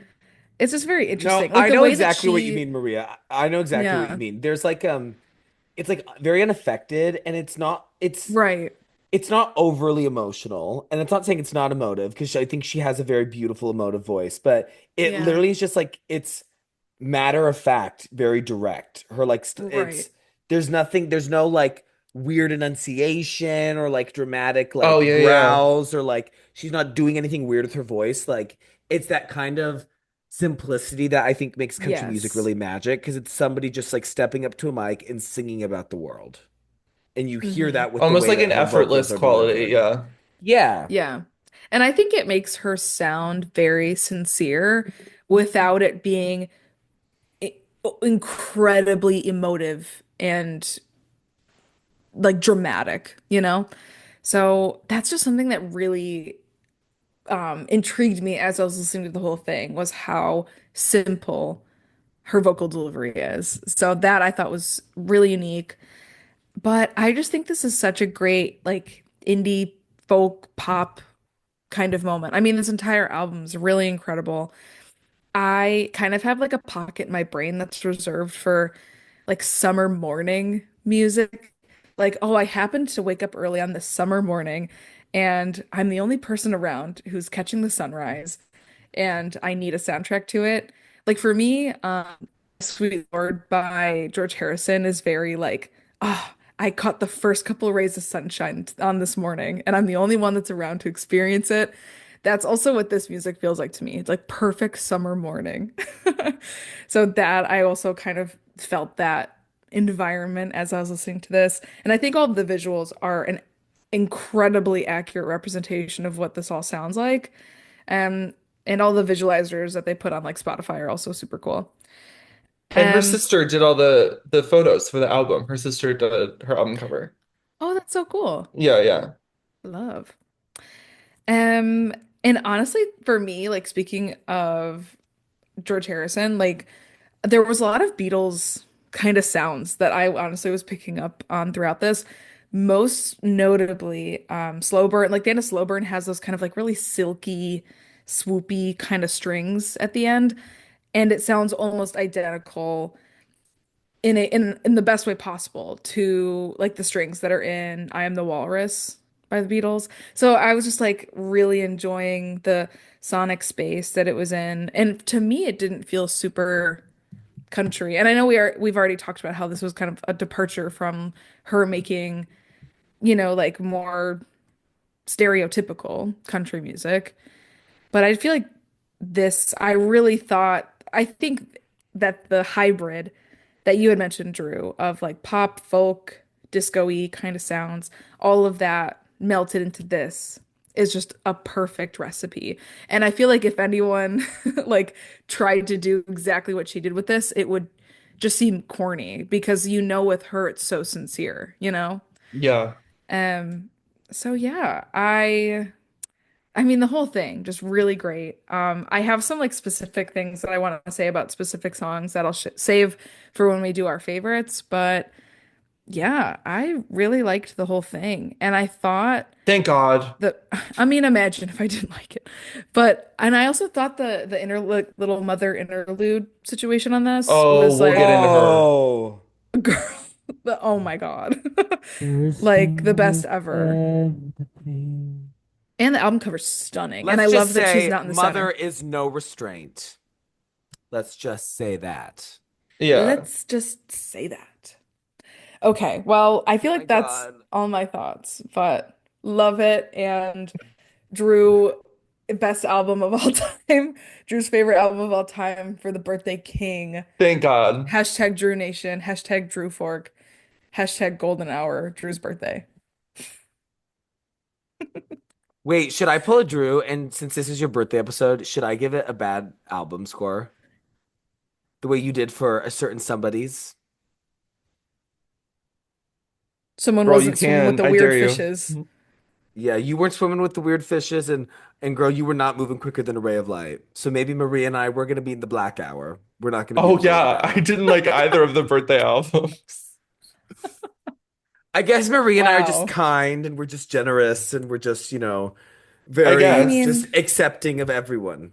It's just very No, interesting. Like I the know way that exactly what you she, mean, Maria. I know exactly what you yeah, mean. There's like it's like very unaffected and right. it's not overly emotional. And it's not saying it's not emotive because I think she has a very beautiful emotive voice, but it Yeah, literally is just like it's matter of fact, very direct. Her like right. it's there's no like weird enunciation or like dramatic Oh like yeah, yeah. growls or like she's not doing anything weird with her voice. Like it's that kind of simplicity that I think makes country music Yes. really magic because it's somebody just like stepping up to a mic and singing about the world. And you hear Hmm. that with the Almost way like that an her vocals effortless are quality, delivered. yeah. Yeah. Yeah. And I think it makes her sound very sincere without it being i- incredibly emotive and like dramatic, you know? So that's just something that really intrigued me as I was listening to the whole thing was how simple her vocal delivery is. So that I thought was really unique. But I just think this is such a great like indie folk pop kind of moment. I mean, this entire album is really incredible. I kind of have like a pocket in my brain that's reserved for like summer morning music. Like, oh, I happened to wake up early on this summer morning and I'm the only person around who's catching the sunrise, and I need a soundtrack to it. Like for me, Sweet Lord by George Harrison is very like, ah, I caught the first couple of rays of sunshine on this morning, and I'm the only one that's around to experience it. That's also what this music feels like to me. It's like perfect summer morning. So that I also kind of felt that environment as I was listening to this. And I think all of the visuals are an incredibly accurate representation of what this all sounds like. Um, and all the visualizers that they put on like Spotify are also super cool. And her Um, sister did all the photos for the album. Her sister did her album cover. oh, that's so cool. Yeah, yeah. Love. Um, and honestly, for me, like speaking of George Harrison, like there was a lot of Beatles kind of sounds that I honestly was picking up on throughout this. Most notably, slow burn, like Dana Slowburn has those kind of like really silky, swoopy kind of strings at the end, and it sounds almost identical in the best way possible to like the strings that are in I Am the Walrus by the Beatles. So I was just like really enjoying the sonic space that it was in. And to me it didn't feel super country. And I know we've already talked about how this was kind of a departure from her making, like more stereotypical country music. But I feel like I think that the hybrid that you had mentioned, Drew, of like pop, folk, disco-y kind of sounds, all of that melted into this is just a perfect recipe. And I feel like if anyone like tried to do exactly what she did with this, it would just seem corny because with her it's so sincere, you know? Yeah. Um, so yeah, I mean, the whole thing just really great. I have some like specific things that I want to say about specific songs that I'll sh save for when we do our favorites, but yeah, I really liked the whole thing. And I thought Thank God. that I mean, imagine if I didn't like it. And I also thought the inner like, little mother interlude situation on this Oh, was we'll get like into her. Oh. girl, oh my God. Like the best Christmas ever. empathy. And the album cover's stunning. And I Let's just love that she's say not in the mother center. is no restraint. Let's just say that. Yeah. Let's just say that. Okay, well, I feel Oh my like that's God. all my thoughts, but love it. And Drew, best album of all time. Drew's favorite album of all time for the Birthday King. Thank God. Hashtag Drew Nation, hashtag Drew Fork, hashtag Golden Hour, Drew's birthday. Wait, should I pull a Drew? And since this is your birthday episode, should I give it a bad album score? The way you did for a certain somebody's? Someone Girl, you wasn't swimming with can. the I weird dare you. fishes. Yeah, you weren't swimming with the weird fishes, and girl, you were not moving quicker than a ray of light. So maybe Maria and I, we're gonna be in the black hour. We're not gonna be in Oh the golden yeah, I hour. didn't like either of the birthday albums. I guess Maria and I are just Wow. kind and we're just generous and we're just, I I very guess. just mean, accepting of everyone.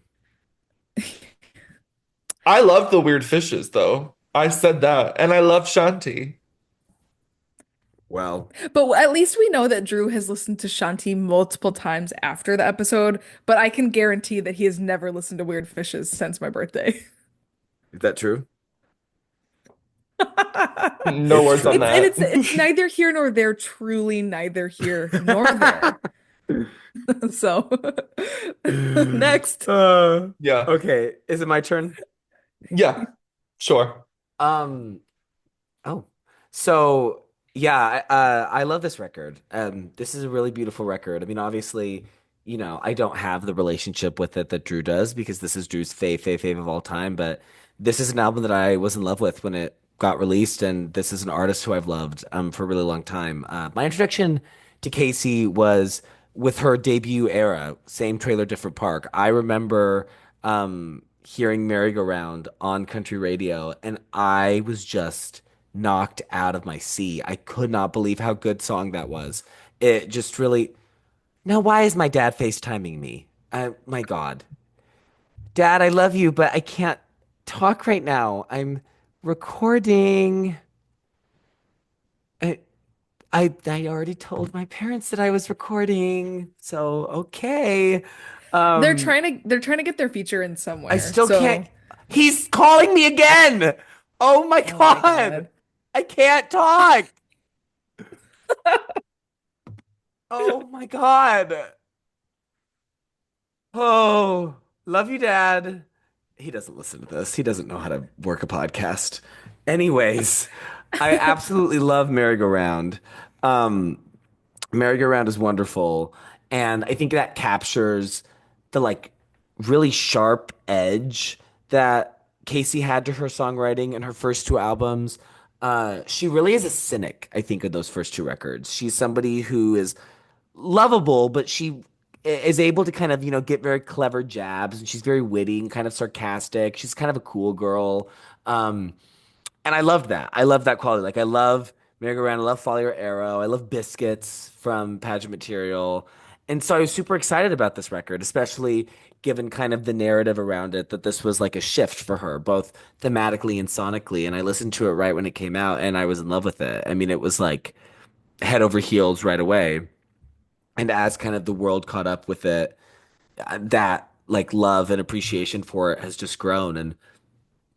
I love the weird fishes though. I said that. And I love Shanti. Well, but at least we know that Drew has listened to Shanti multiple times after the episode, but I can guarantee that he has never listened to Weird Fishes since my birthday. is that true? No It's words on true. that. It's neither here nor there, truly neither here nor there. So next. Uh, Yeah. okay, is it my turn? Yeah. Sure. Um, Oh, so yeah, I love this record. This is a really beautiful record. I mean, obviously, I don't have the relationship with it that Drew does because this is Drew's fave of all time. But this is an album that I was in love with when it got released, and this is an artist who I've loved for a really long time. My introduction to Casey was with her debut era, same trailer, different park. I remember hearing Merry Go Round on country radio, and I was just knocked out of my seat. I could not believe how good song that was. It just really. Now, why is my dad FaceTiming me? My God. Dad, I love you, but I can't talk right now. I'm recording. I, I already told my parents that I was recording, so okay. Um, They're trying to get their feature in I somewhere. still can't. So, He's calling me again. Oh my oh my God. God. I can't talk. Oh my God. Oh, love you, Dad. He doesn't listen to this. He doesn't know how to work a podcast. Anyways, I absolutely love Merry-Go-Round. Um, Merry-Go-Round is wonderful, and I think that captures the like really sharp edge that Casey had to her songwriting in her first two albums. She really is a cynic, I think, of those first two records. She's somebody who is lovable, but she is able to kind of, get very clever jabs, and she's very witty and kind of sarcastic. She's kind of a cool girl. Um, and I loved that. I love that quality. Like I love Merry-Go-Round, I love Follow Your Arrow, I love Biscuits from Pageant Material. And so I was super excited about this record, especially given kind of the narrative around it that this was like a shift for her, both thematically and sonically. And I listened to it right when it came out and I was in love with it. I mean, it was like head over heels right away. And as kind of the world caught up with it, that like love and appreciation for it has just grown. And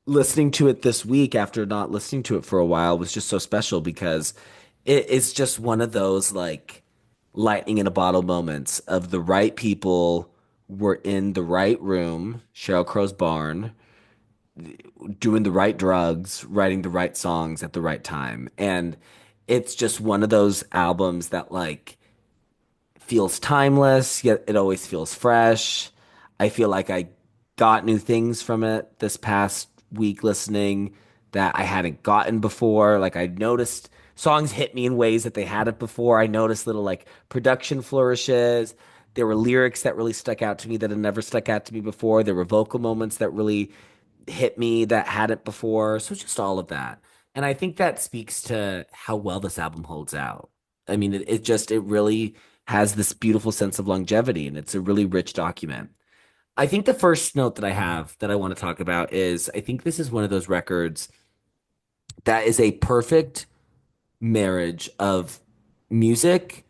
listening to it this week after not listening to it for a while was just so special because it is just one of those like lightning in a bottle moments of the right people were in the right room, Sheryl Crow's barn, doing the right drugs, writing the right songs at the right time. And it's just one of those albums that like feels timeless, yet it always feels fresh. I feel like I got new things from it this past week listening that I hadn't gotten before. Like I noticed songs hit me in ways that they hadn't before. I noticed little like production flourishes. There were lyrics that really stuck out to me that had never stuck out to me before. There were vocal moments that really hit me that hadn't before. So just all of that. And I think that speaks to how well this album holds out. I mean, it really has this beautiful sense of longevity and it's a really rich document. I think the first note that I have that I want to talk about is I think this is one of those records that is a perfect marriage of music,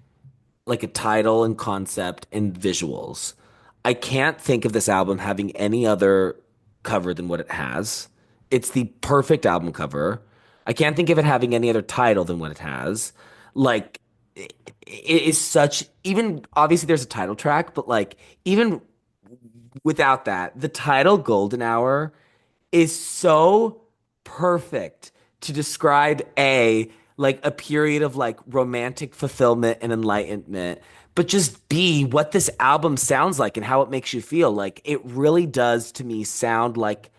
like a title and concept, and visuals. I can't think of this album having any other cover than what it has. It's the perfect album cover. I can't think of it having any other title than what it has. Like, it is such, even obviously there's a title track, but like, even without that, the title Golden Hour is so perfect to describe like a period of like romantic fulfillment and enlightenment, but just B, what this album sounds like and how it makes you feel. Like it really does to me sound like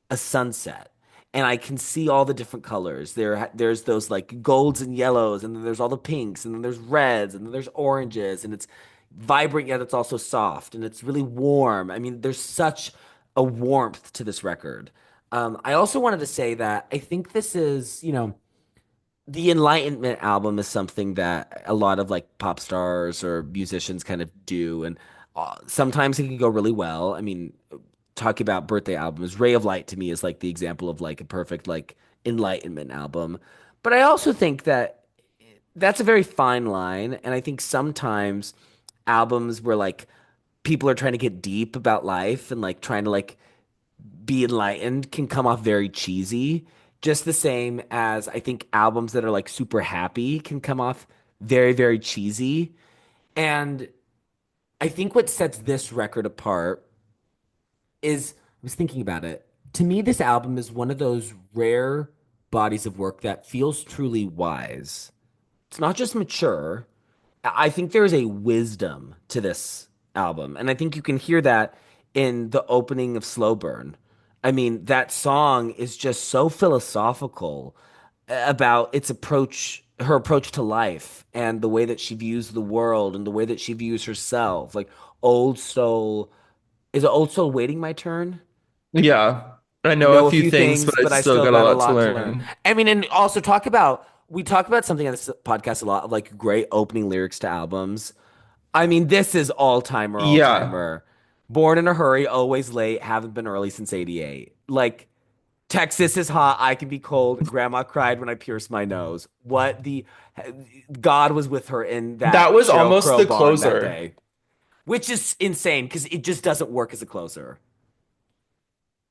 a sunset. And I can see all the different colors. There's those like golds and yellows, and then there's all the pinks, and then there's reds, and then there's oranges, and it's vibrant yet it's also soft, and it's really warm. I mean, there's such a warmth to this record. I also wanted to say that I think this is, the Enlightenment album is something that a lot of like pop stars or musicians kind of do, and sometimes it can go really well. I mean, talking about birthday albums, Ray of Light to me is like the example of like a perfect like Enlightenment album. But I also think that that's a very fine line, and I think sometimes albums where like people are trying to get deep about life and like trying to like be enlightened can come off very cheesy. Just the same as I think albums that are like super happy can come off very, very cheesy. And I think what sets this record apart is I was thinking about it. To me, this album is one of those rare bodies of work that feels truly wise. It's not just mature. I think there is a wisdom to this album, and I think you can hear that in the opening of Slow Burn. I mean, that song is just so philosophical about its approach, her approach to life, and the way that she views the world, and the way that she views herself. Like Old Soul, is it Old Soul waiting my turn? Yeah. I know a Know a few few things, things, but I but I still still got a got a lot to lot to learn. learn. I mean, and also we talk about something on this podcast a lot of like great opening lyrics to albums. I mean, this is all Yeah. timer. Born in a hurry, always late, haven't been early since '88. Like, Texas is hot. I can be cold. Grandma cried when I pierced my nose. What the God was with her in That that was Sheryl almost Crow the barn that closer. day, which is insane because it just doesn't work as a closer.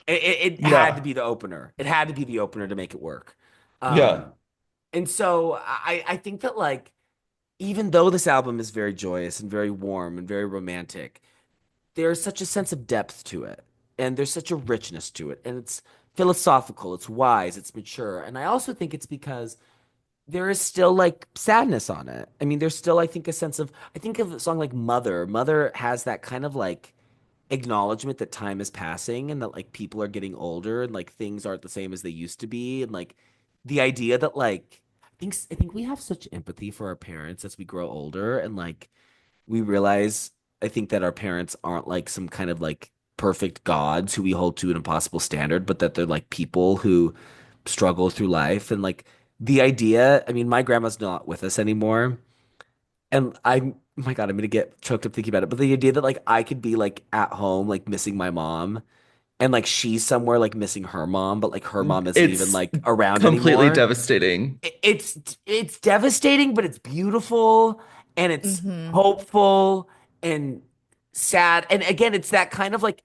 It had to Yeah. be the opener. It had to be the opener to make it work. Yeah. Um, and so I think that like even though this album is very joyous and very warm and very romantic, there's such a sense of depth to it, and there's such a richness to it, and it's philosophical, it's wise, it's mature, and I also think it's because there is still like sadness on it. I mean, there's still, I think, a sense of, I think of a song like Mother. Mother has that kind of like acknowledgement that time is passing and that like people are getting older and like things aren't the same as they used to be. And like the idea that like, I think we have such empathy for our parents as we grow older and like we realize, I think that our parents aren't like some kind of like perfect gods who we hold to an impossible standard, but that they're like people who struggle through life. And like the idea, I mean, my grandma's not with us anymore. And I'm, oh my God, I'm gonna get choked up thinking about it. But the idea that like I could be like at home, like missing my mom, and like she's somewhere like missing her mom, but like her mom isn't even It's like around completely anymore. devastating. It's devastating, but it's beautiful and it's Hmm. hopeful and sad. And again, it's that kind of like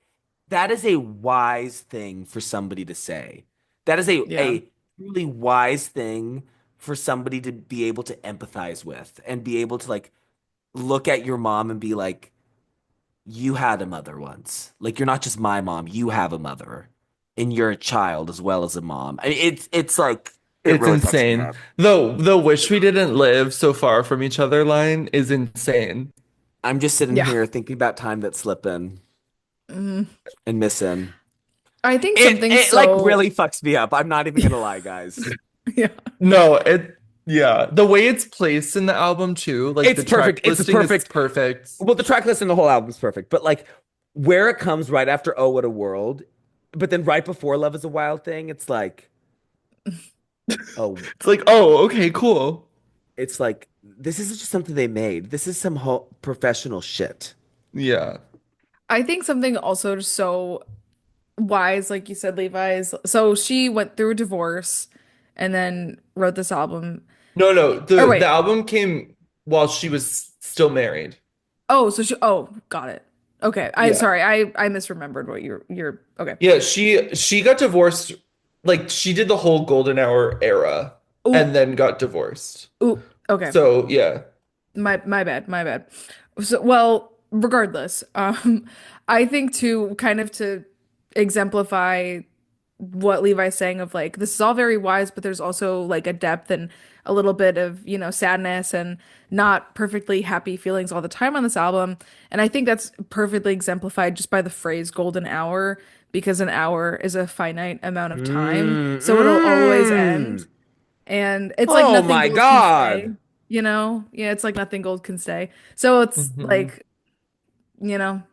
that is a wise thing for somebody to say. That is Yeah. a truly wise thing for somebody to be able to empathize with and be able to like look at your mom and be like, you had a mother once. Like you're not just my mom, you have a mother. And you're a child as well as a mom. I mean, it's like it It's really fucks me insane. up. Though the wish we didn't live so far from each other line is insane. I'm just sitting Yeah. here thinking about time that's slipping Mhm. and missing. I think It something it like so really fucks me up. I'm not even gonna lie, guys. yeah. No, yeah, the way it's placed in the album too, like It's the track perfect. It's a listing is perfect. perfect. Well, the track list in the whole album is perfect, but like where it comes right after "Oh What a World," but then right before "Love Is a Wild Thing," it's like, oh, It's like, oh, okay, cool. it's like this isn't just something they made. This is some professional shit. Yeah. I think something also just so wise, like you said, Levi's. So she went through a divorce and then wrote this album. No, no, Or the wait. album came while she was still married. Oh, so she got it. Okay. I Yeah. sorry. I misremembered what you're okay. Yeah, she got divorced, like she did the whole golden hour era Ooh, and then got divorced. ooh, okay. So, yeah. My bad, my bad. So, well, regardless, I think to kind of to exemplify what Levi's saying of like this is all very wise, but there's also like a depth and a little bit of, sadness and not perfectly happy feelings all the time on this album. And I think that's perfectly exemplified just by the phrase golden hour, because an hour is a finite amount of time. Mm, So it'll always end. mm. And it's like Oh nothing my gold can stay, God. you know? Yeah, it's like nothing gold can stay. So it's Hmm. like, you know,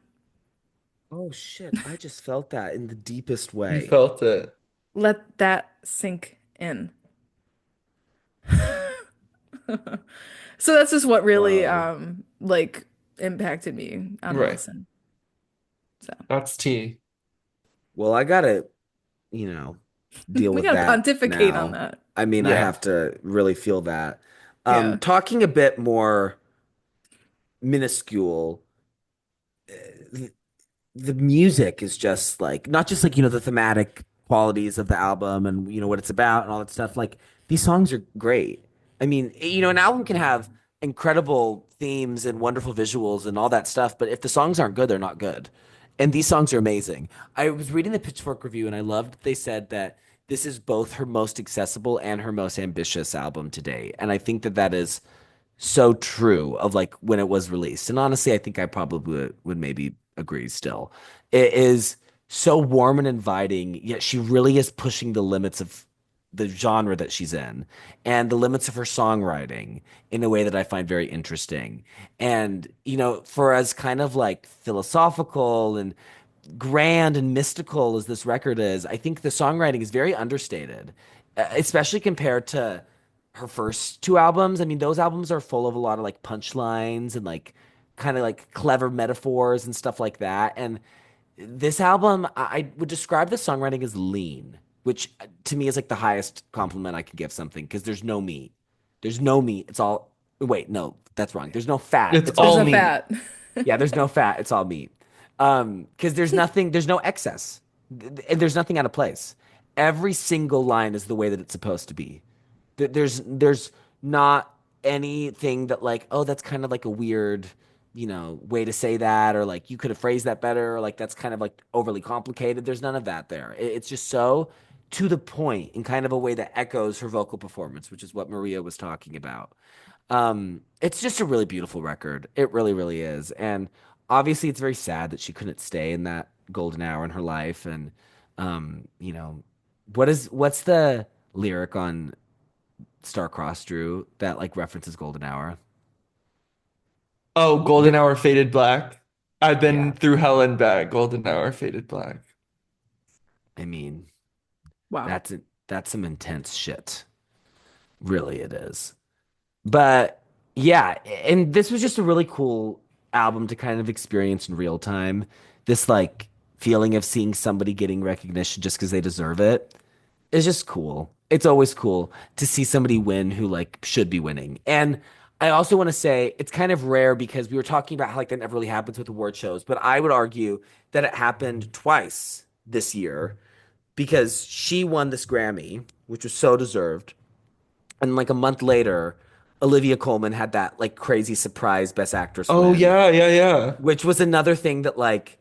Oh shit. I just felt that in the deepest You way. felt it. let that sink in. So that's just what really Whoa. like impacted me on the Right. listen. So That's tea. Well, I gotta, you know, deal we with gotta that pontificate on now. that. I mean, I Yeah. have to really feel that. Yeah. Talking a bit more minuscule, the music is just like not just like the thematic qualities of the album and what it's about and all that stuff. Like these songs are great. I mean, an album can have incredible themes and wonderful visuals and all that stuff, but if the songs aren't good, they're not good. And these songs are amazing. I was reading the Pitchfork review and I loved that they said that this is both her most accessible and her most ambitious album to date. And I think that that is so true of like when it was released. And honestly, I think I probably would maybe agree still. It is so warm and inviting, yet she really is pushing the limits of the genre that she's in and the limits of her songwriting in a way that I find very interesting. And, for as kind of like philosophical and grand and mystical as this record is, I think the songwriting is very understated, especially compared to her first two albums. I mean, those albums are full of a lot of like punchlines and like kind of like clever metaphors and stuff like that. And this album, I would describe the songwriting as lean, which to me is like the highest compliment I could give something because there's no meat. There's no meat. It's all, wait, no, that's wrong. There's no fat. It's It's There's all all no meat. meat. fat. Yeah, there's no fat. It's all meat. Because there's nothing, there's no excess. And there's nothing out of place. Every single line is the way that it's supposed to be. There's not anything that like, oh, that's kind of like a weird, way to say that, or like you could have phrased that better, or like that's kind of like overly complicated. There's none of that there. It's just so to the point in kind of a way that echoes her vocal performance, which is what Maria was talking about. It's just a really beautiful record. It really, really is. And obviously it's very sad that she couldn't stay in that golden hour in her life. And you know, what's the lyric on Star-Crossed Drew that like references golden hour? Oh, golden The, hour faded black. I've yeah, been through hell and back. Golden hour faded black. I mean, Wow. that's some intense shit. Really it is. But yeah, and this was just a really cool album to kind of experience in real time. This like feeling of seeing somebody getting recognition just because they deserve it is just cool. It's always cool to see somebody win who like should be winning. And I also want to say it's kind of rare because we were talking about how like that never really happens with award shows, but I would argue that it happened twice this year because she won this Grammy, which was so deserved. And like a month later, Olivia Colman had that like crazy surprise Best Actress Oh win, yeah, yeah, yeah. which was another thing that like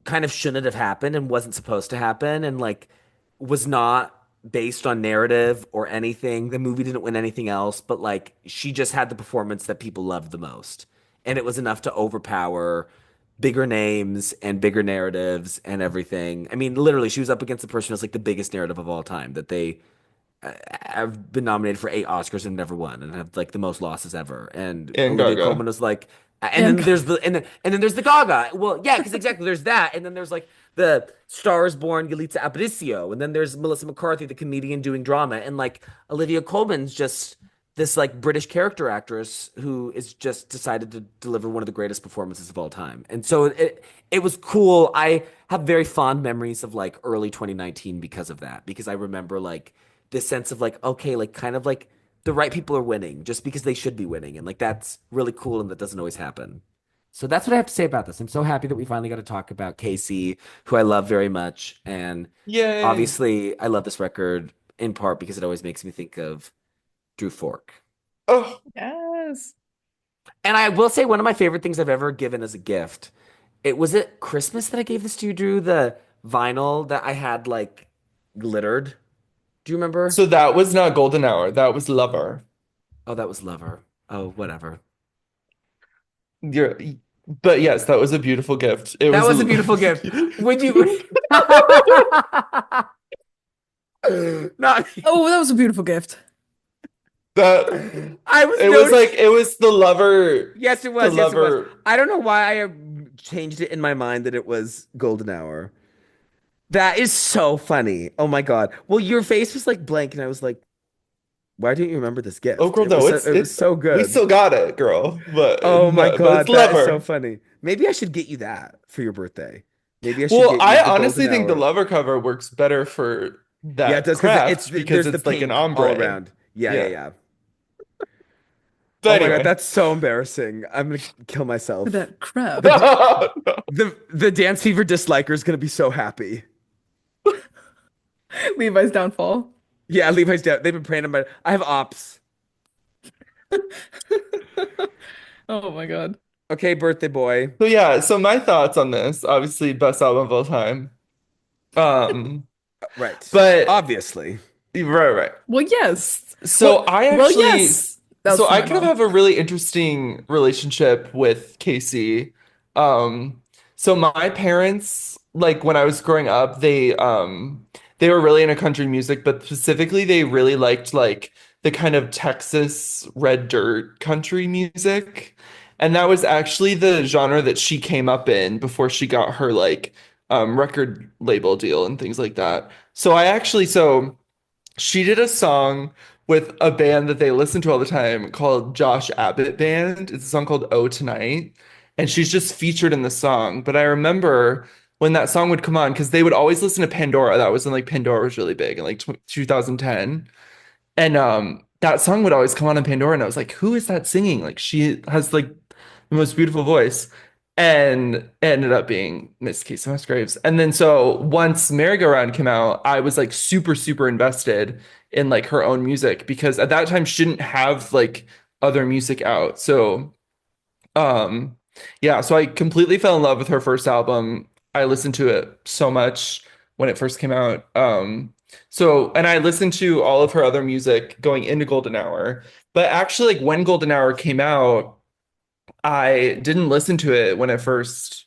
kind of shouldn't have happened and wasn't supposed to happen and like was not based on narrative or anything. The movie didn't win anything else, but like she just had the performance that people loved the most. And it was enough to overpower bigger names and bigger narratives and everything. I mean, literally, she was up against the person who's like the biggest narrative of all time that they have been nominated for 8 Oscars and never won, and have like the most losses ever. And And Olivia Gaga. Colman was like, and And then there's the and then there's the Gaga. Well, yeah, because exactly there's that, and then there's like the Star is Born Yalitza Aparicio, and then there's Melissa McCarthy, the comedian doing drama, and like Olivia Colman's just this like British character actress who is just decided to deliver one of the greatest performances of all time. And so it was cool. I have very fond memories of like early 2019 because of that, because I remember like this sense of like, okay, like kind of like the right people are winning just because they should be winning. And like that's really cool and that doesn't always happen. So that's what I have to say about this. I'm so happy that we finally got to talk about Casey, who I love very much. And Yay. obviously, I love this record in part because it always makes me think of Drew Fork. Oh, yes. And I will say one of my favorite things I've ever given as a gift. It was at Christmas that I gave this to you, Drew, the vinyl that I had like glittered. Do you remember? so that was not golden hour. That was lover. Oh, that was Lover. Oh, whatever. You're, but yes, that was a beautiful gift. It That was was a beautiful gift. Would you? Not. Oh, that was a beautiful gift. that I was it was like noticing. it was the lover, Yes, it the was. Yes, it was. lover. I don't know why I changed it in my mind that it was Golden Hour. That is so funny. Oh my God. Well, your face was like blank, and I was like, "Why don't you remember this Oh gift?" girl, no, It was so we good. still got it, girl. But Oh my no, but it's God, that is so lover. funny. Maybe I should get you that for your birthday. Maybe I should Well, get you I the Golden honestly think the Hour. lover cover works better for Yeah, it that does because it's craft because there's the it's like an pink all ombre. around. Yeah, yeah, Yeah. yeah. Oh But my God, anyway. that's so embarrassing. I'm gonna kill myself. That crap. The Dance Fever disliker is gonna be so happy. Levi's downfall. Yeah, Levi's down. They've been praying on my. I have ops. Oh my God. Okay, birthday boy. So yeah, so my thoughts on this, obviously best album of all time. Um, Right. but Obviously. right, right. Well, yes. So I Well, actually, yes. That was so for I my kind of mom. have a really interesting relationship with Casey. Um, so my parents, like when I was growing up, they were really into country music, but specifically they really liked like the kind of Texas red dirt country music. And that was actually the genre that she came up in before she got her like record label deal and things like that. So she did a song with a band that they listen to all the time called Josh Abbott Band. It's a song called Oh Tonight, and she's just featured in the song. But I remember when that song would come on because they would always listen to Pandora. That was when like Pandora was really big in like 2010. And that song would always come on in Pandora, and I was like, who is that singing? Like she has like the most beautiful voice. And it ended up being Miss Kacey Musgraves. And then so once Merry Go Round came out, I was like super, super invested in like her own music because at that time she didn't have like other music out. So um, yeah, so I completely fell in love with her first album. I listened to it so much when it first came out. And I listened to all of her other music going into Golden Hour. But actually, like when Golden Hour came out, I didn't listen to it when it first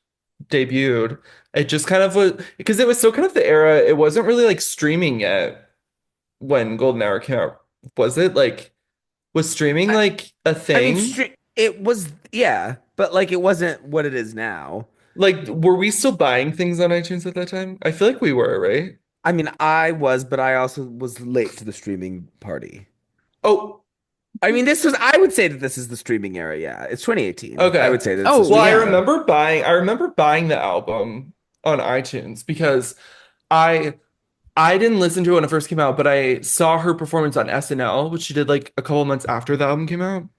debuted. It just kind of was because it was so kind of the era, it wasn't really like streaming yet when Golden Hour came out. Was it like was streaming I, like a I mean, thing? it was, yeah, but like it wasn't what it is now. Like, were we still buying things on iTunes at that time? I feel like we were, right? I mean, I was, but I also was late to the streaming party. Oh, I mean, I would say that this is the streaming era. Yeah, it's 2018. I okay. would say that it's the Oh Well, streaming yeah. era. I remember buying the album on iTunes because I I didn't listen to it when it first came out, but I saw her performance on SNL, which she did like a couple months after the album came out,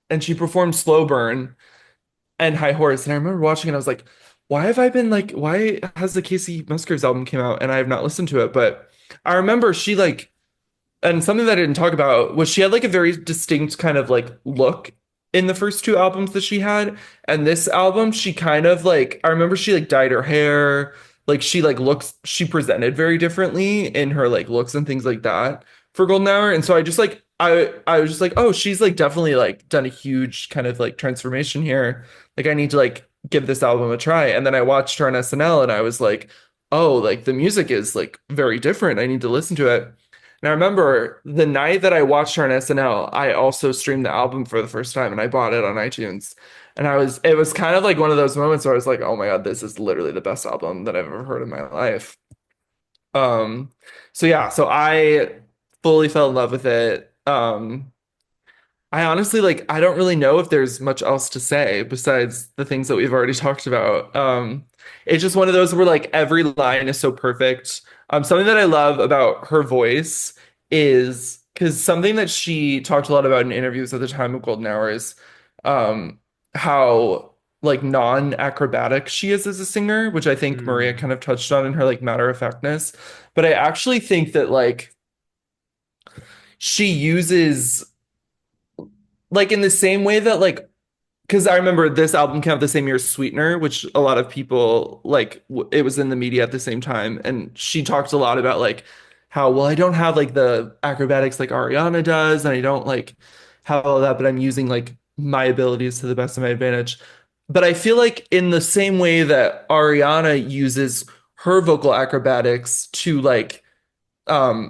and she performed Slow Burn and High Horse. And I remember watching it, I was like, why has the Casey Musgraves album came out and I have not listened to it? But I remember she like and something that I didn't talk about was she had like a very distinct kind of like look in the first two albums that she had. And this album, she kind of like, I remember she like dyed her hair. Like she presented very differently in her like looks and things like that for Golden Hour. And so I was just like, oh, she's like definitely like done a huge kind of like transformation here. Like I need to like give this album a try. And then I watched her on SNL and I was like, oh, like the music is like very different. I need to listen to it. And I remember the night that I watched her on SNL, I also streamed the album for the first time and I bought it on iTunes. And it was kind of like one of those moments where I was like, oh my God, this is literally the best album that I've ever heard in my life. Um, so yeah, so I fully fell in love with it. I honestly like I don't really know if there's much else to say besides the things that we've already talked about. It's just one of those where like every line is so perfect. Something that I love about her voice is because something that she talked a lot about in interviews at the time of Golden Hour is how like non-acrobatic she is as a singer, which I think Maria Mm. kind of touched on in her like matter-of-factness. But I actually think that like she uses like in the same way that like because I remember this album came out the same year as Sweetener, which a lot of people like it was in the media at the same time, and she talked a lot about like how well I don't have like the acrobatics like Ariana does, and I don't like have all that, but I'm using like my abilities to the best of my advantage. But I feel like in the same way that Ariana uses her vocal acrobatics to like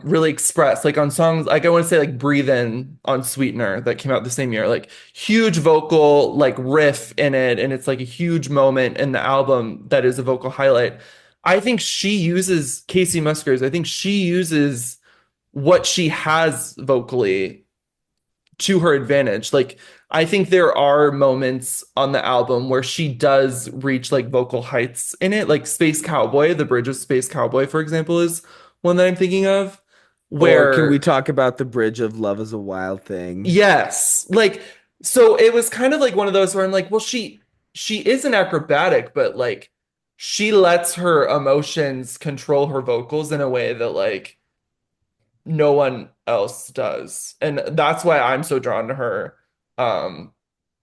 really express like on songs like I want to say like Breathe In on Sweetener that came out the same year like huge vocal like riff in it and it's like a huge moment in the album that is a vocal highlight. I think she uses Kacey Musgraves. I think she uses what she has vocally to her advantage. Like I think there are moments on the album where she does reach like vocal heights in it. Like Space Cowboy, the bridge of Space Cowboy, for example, is one that I'm thinking of. Or can we Where talk about the bridge of Love is a Wild Thing? yes, like so it was kind of like one of those where I'm like, well, she is an acrobatic, but like she lets her emotions control her vocals in a way that like no one else does. And that's why I'm so drawn to her. Um,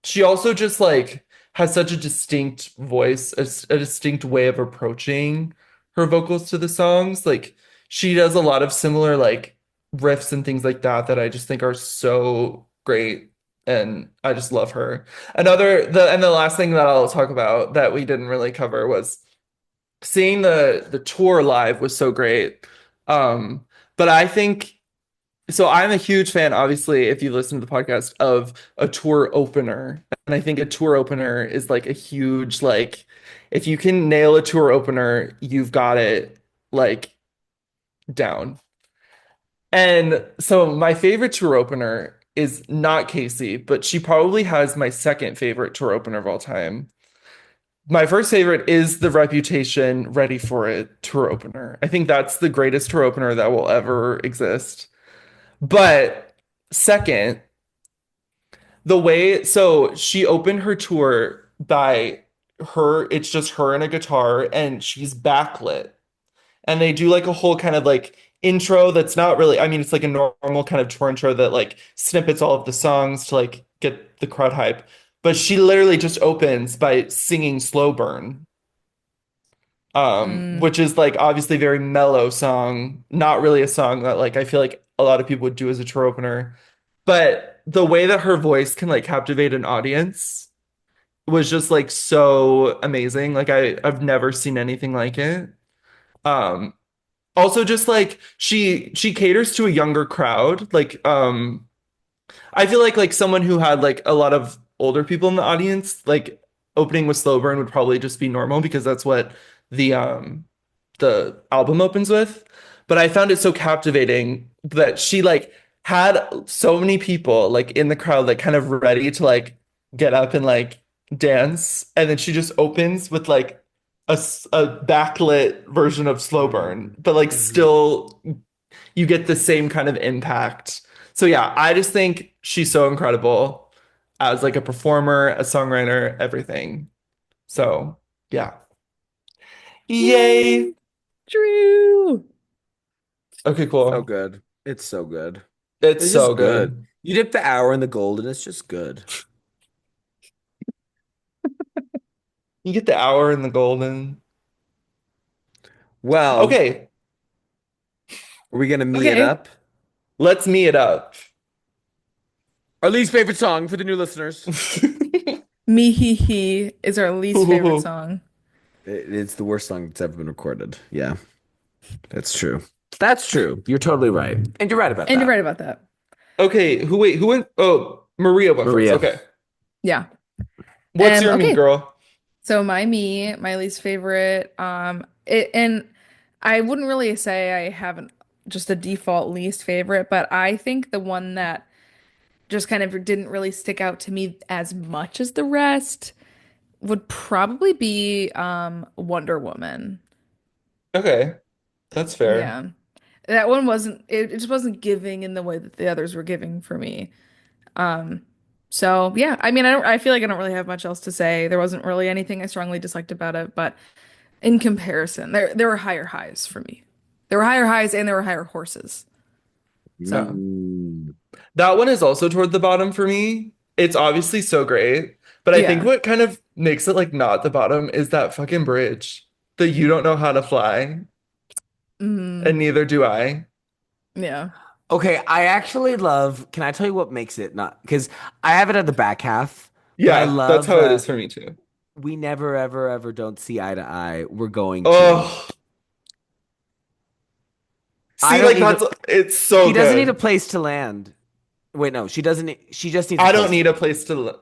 she also just like has such a distinct voice, a distinct way of approaching her vocals to the songs. Like she does a lot of similar like riffs and things like that that I just think are so great. And I just love her. The last thing that I'll talk about that we didn't really cover was seeing the tour live was so great. But I think so I'm a huge fan, obviously, if you listen to the podcast, of a tour opener. And I think a tour opener is like a huge, like, if you can nail a tour opener, you've got it like down. And so my favorite tour opener is not Casey, but she probably has my second favorite tour opener of all time. my first favorite is the Reputation Ready for It tour opener. I think that's the greatest tour opener that will ever exist. But second, the way, so she opened her tour by it's just her and a guitar, and she's backlit. And they do like a whole kind of like intro that's not really, I mean, it's like a normal kind of tour intro that like snippets all of the songs to like get the crowd hype. But she literally just opens by singing Slow Burn, Mm. which is like obviously a very mellow song, not really a song that like I feel like a lot of people would do as a tour opener. But the way that her voice can like captivate an audience was just like so amazing. Like I've never seen anything like it. Um, Also just like she caters to a younger crowd. I feel like someone who had like a lot of older people in the audience, like opening with Slow Burn would probably just be normal because that's what the um the album opens with. But I found it so captivating that she like had so many people like in the crowd like kind of ready to like get up and like dance, and then she just opens with like a backlit version of Slow Mhm. Burn, but like Mhm. still you get the same kind of impact. So yeah, I just think she's so incredible as like a performer, a songwriter, everything. So yeah. Yay. Yay, Drew. Okay, So cool. good. It's so good. It's It's so just good. good. You dip the hour in the gold and it's just good. You get the hour in the golden. Well, Okay, are we gonna me it Okay. up? let's me it up. Our least favorite song for the new listeners. Me Hee Hee is our least favorite Ooh. song. It's the worst song that's ever been recorded. Yeah, that's true. That's true. You're totally right. And you're right about And you're that. right about that. Okay, who went? Oh, Maria went first. Maria. Okay. Yeah. What's your me, Okay. girl? So my least favorite, and I wouldn't really say I haven't just a default least favorite, but I think the one that just kind of didn't really stick out to me as much as the rest would probably be Wonder Woman. Okay, that's fair. Yeah. That one wasn't it just wasn't giving in the way that the others were giving for me. Um so yeah, I mean I feel like I don't really have much else to say. There wasn't really anything I strongly disliked about it, but in comparison, there were higher highs for me. There were higher highs and there were higher horses. So, Mm. That one is also toward the bottom for me. It's obviously so great, but I think yeah. what kind of makes it like not the bottom is that fucking bridge. The you don't know how to fly, Mm, and neither do I. yeah. Okay, I actually love. Can I tell you what makes it not? Because I have it at the back half, but I Yeah, that's love how it is that for me too. we never, ever, ever don't see eye to eye. We're going to. Oh, I see, don't like need to. that's it's so She doesn't need a good. place to land. Wait, no, she doesn't. She just needs a I don't place to need a land. place to.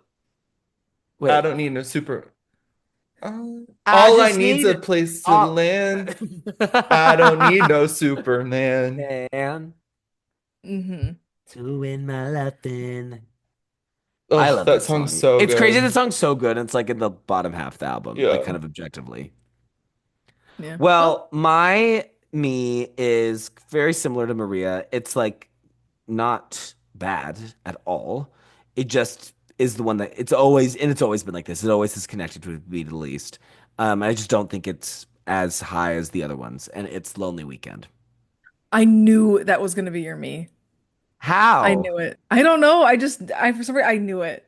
I Wait, don't need no super. I All I just need's a need. place to Oh, land. I don't need no Superman. man, Hmm. to win my lovin'. I Oh, love that that song's song. so It's crazy. The good. song's so good. It's like in the bottom half of the album, like kind Yeah. of objectively. Yeah. Well, Well, my me is very similar to Maria. It's like not bad at all. It just is the one that it's always been like this. It always is connected to me the least. I just don't think it's as high as the other ones, and it's Lonely Weekend. I knew that was gonna be your me. I How? knew it. I don't know. I for some reason I knew it.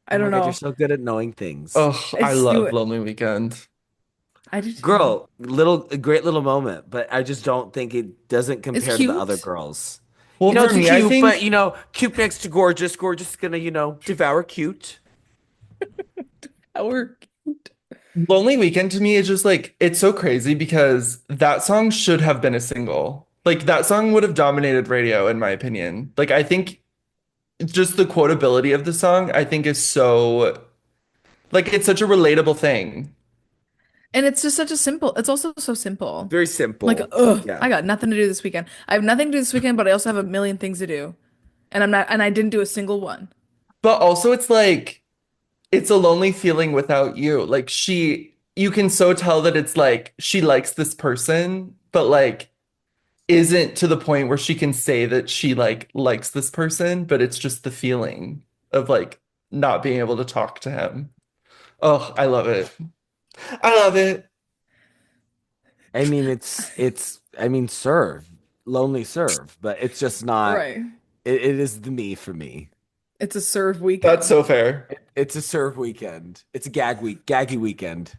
I Oh my don't God, you're know. so good at knowing things. Oh, I I just knew love it. Lonely Weekend. I do too. Girl, a great little moment, but I just don't think it doesn't It's compare to the other cute. girls. Well, for It's me, I cute, but think cute next to gorgeous. Gorgeous is gonna, devour cute. Our cute. Lonely Weekend to me is just like it's so crazy because that song should have been a single. Like that song would have dominated radio in my opinion. Like I think just the quotability of the song I think is so like it's such a relatable thing. And it's just such a simple, it's also so simple. Very Like, simple. ugh, Yeah. I got nothing to do this weekend. I have nothing to do this weekend, but I also have a million things to do. And I didn't do a single one. But also it's like it's a lonely feeling without you. Like you can so tell that it's like she likes this person, but like isn't to the point where she can say that she like likes this person, but it's just the feeling of like not being able to talk to him. Oh, I love it. I love it. I mean, I mean, serve, lonely serve, but it's just not, Right. it is the me for me. It's a serve That's weekend. so fair. It's a serve weekend. It's a gaggy weekend.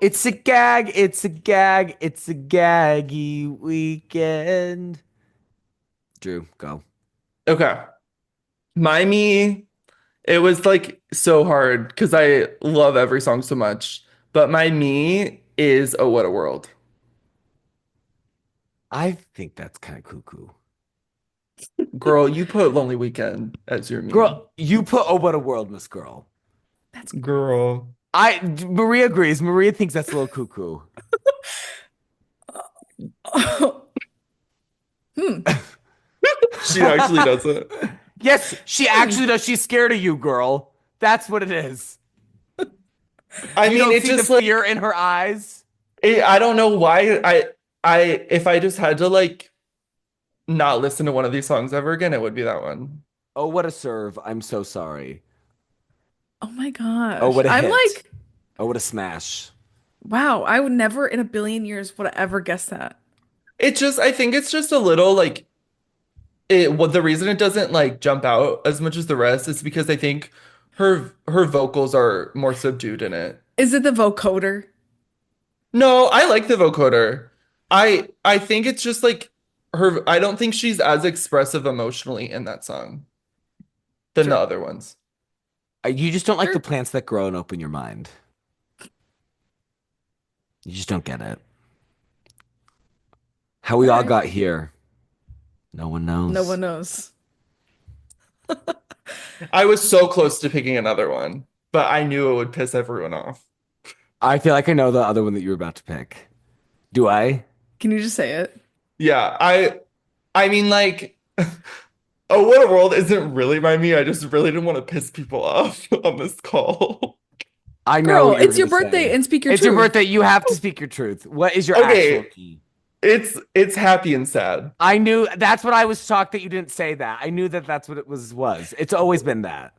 It's a gag, it's a gag, it's a gaggy weekend. Drew, go. Okay. My me, it was like so hard because I love every song so much. But my me is Oh What a World. I think that's kind of cuckoo. Girl, you put Lonely Weekend as your me. Girl, you put Oh What a World, Miss Girl. That's Girl. Maria agrees. Maria thinks that's a little cuckoo. hmm. She actually does it. Yes, she Hmm. actually does. She's scared of you, girl. That's what it is. I You mean, don't it see the just like fear in her eyes. I don't know why I if I just had to like not listen to one of these songs ever again, it would be that one. Oh, what a serve. I'm so sorry. Oh my Oh, gosh. what a I'm hit. like, Oh, what a smash. wow, I would never in a billion years would have ever guessed that. It just I think it's just a little like it what the reason it doesn't like jump out as much as the rest is because I think her vocals are more subdued in it. Is it the vocoder? No, I like the vocoder. I think it's just like her I don't think she's as expressive emotionally in that song than the Sure. other ones. You just don't like the Sure. plants that grow and open your mind. You just don't get it. How we All all right. got here, no one No knows. one knows. I was so close to picking another one, but I knew it would piss everyone off. I feel like I know the other one that you were about to pick. Do I? Can you just say it? Yeah, I mean like Oh What a World isn't really by me. I just really didn't want to piss people off on this call. I know Girl, what you were it's your gonna birthday say. and speak your It's your truth. birthday. You have to speak your truth. What is your actual Okay, key? it's happy and sad. I knew that's what I was shocked that you didn't say that. I knew that that's what it was. It's always been that.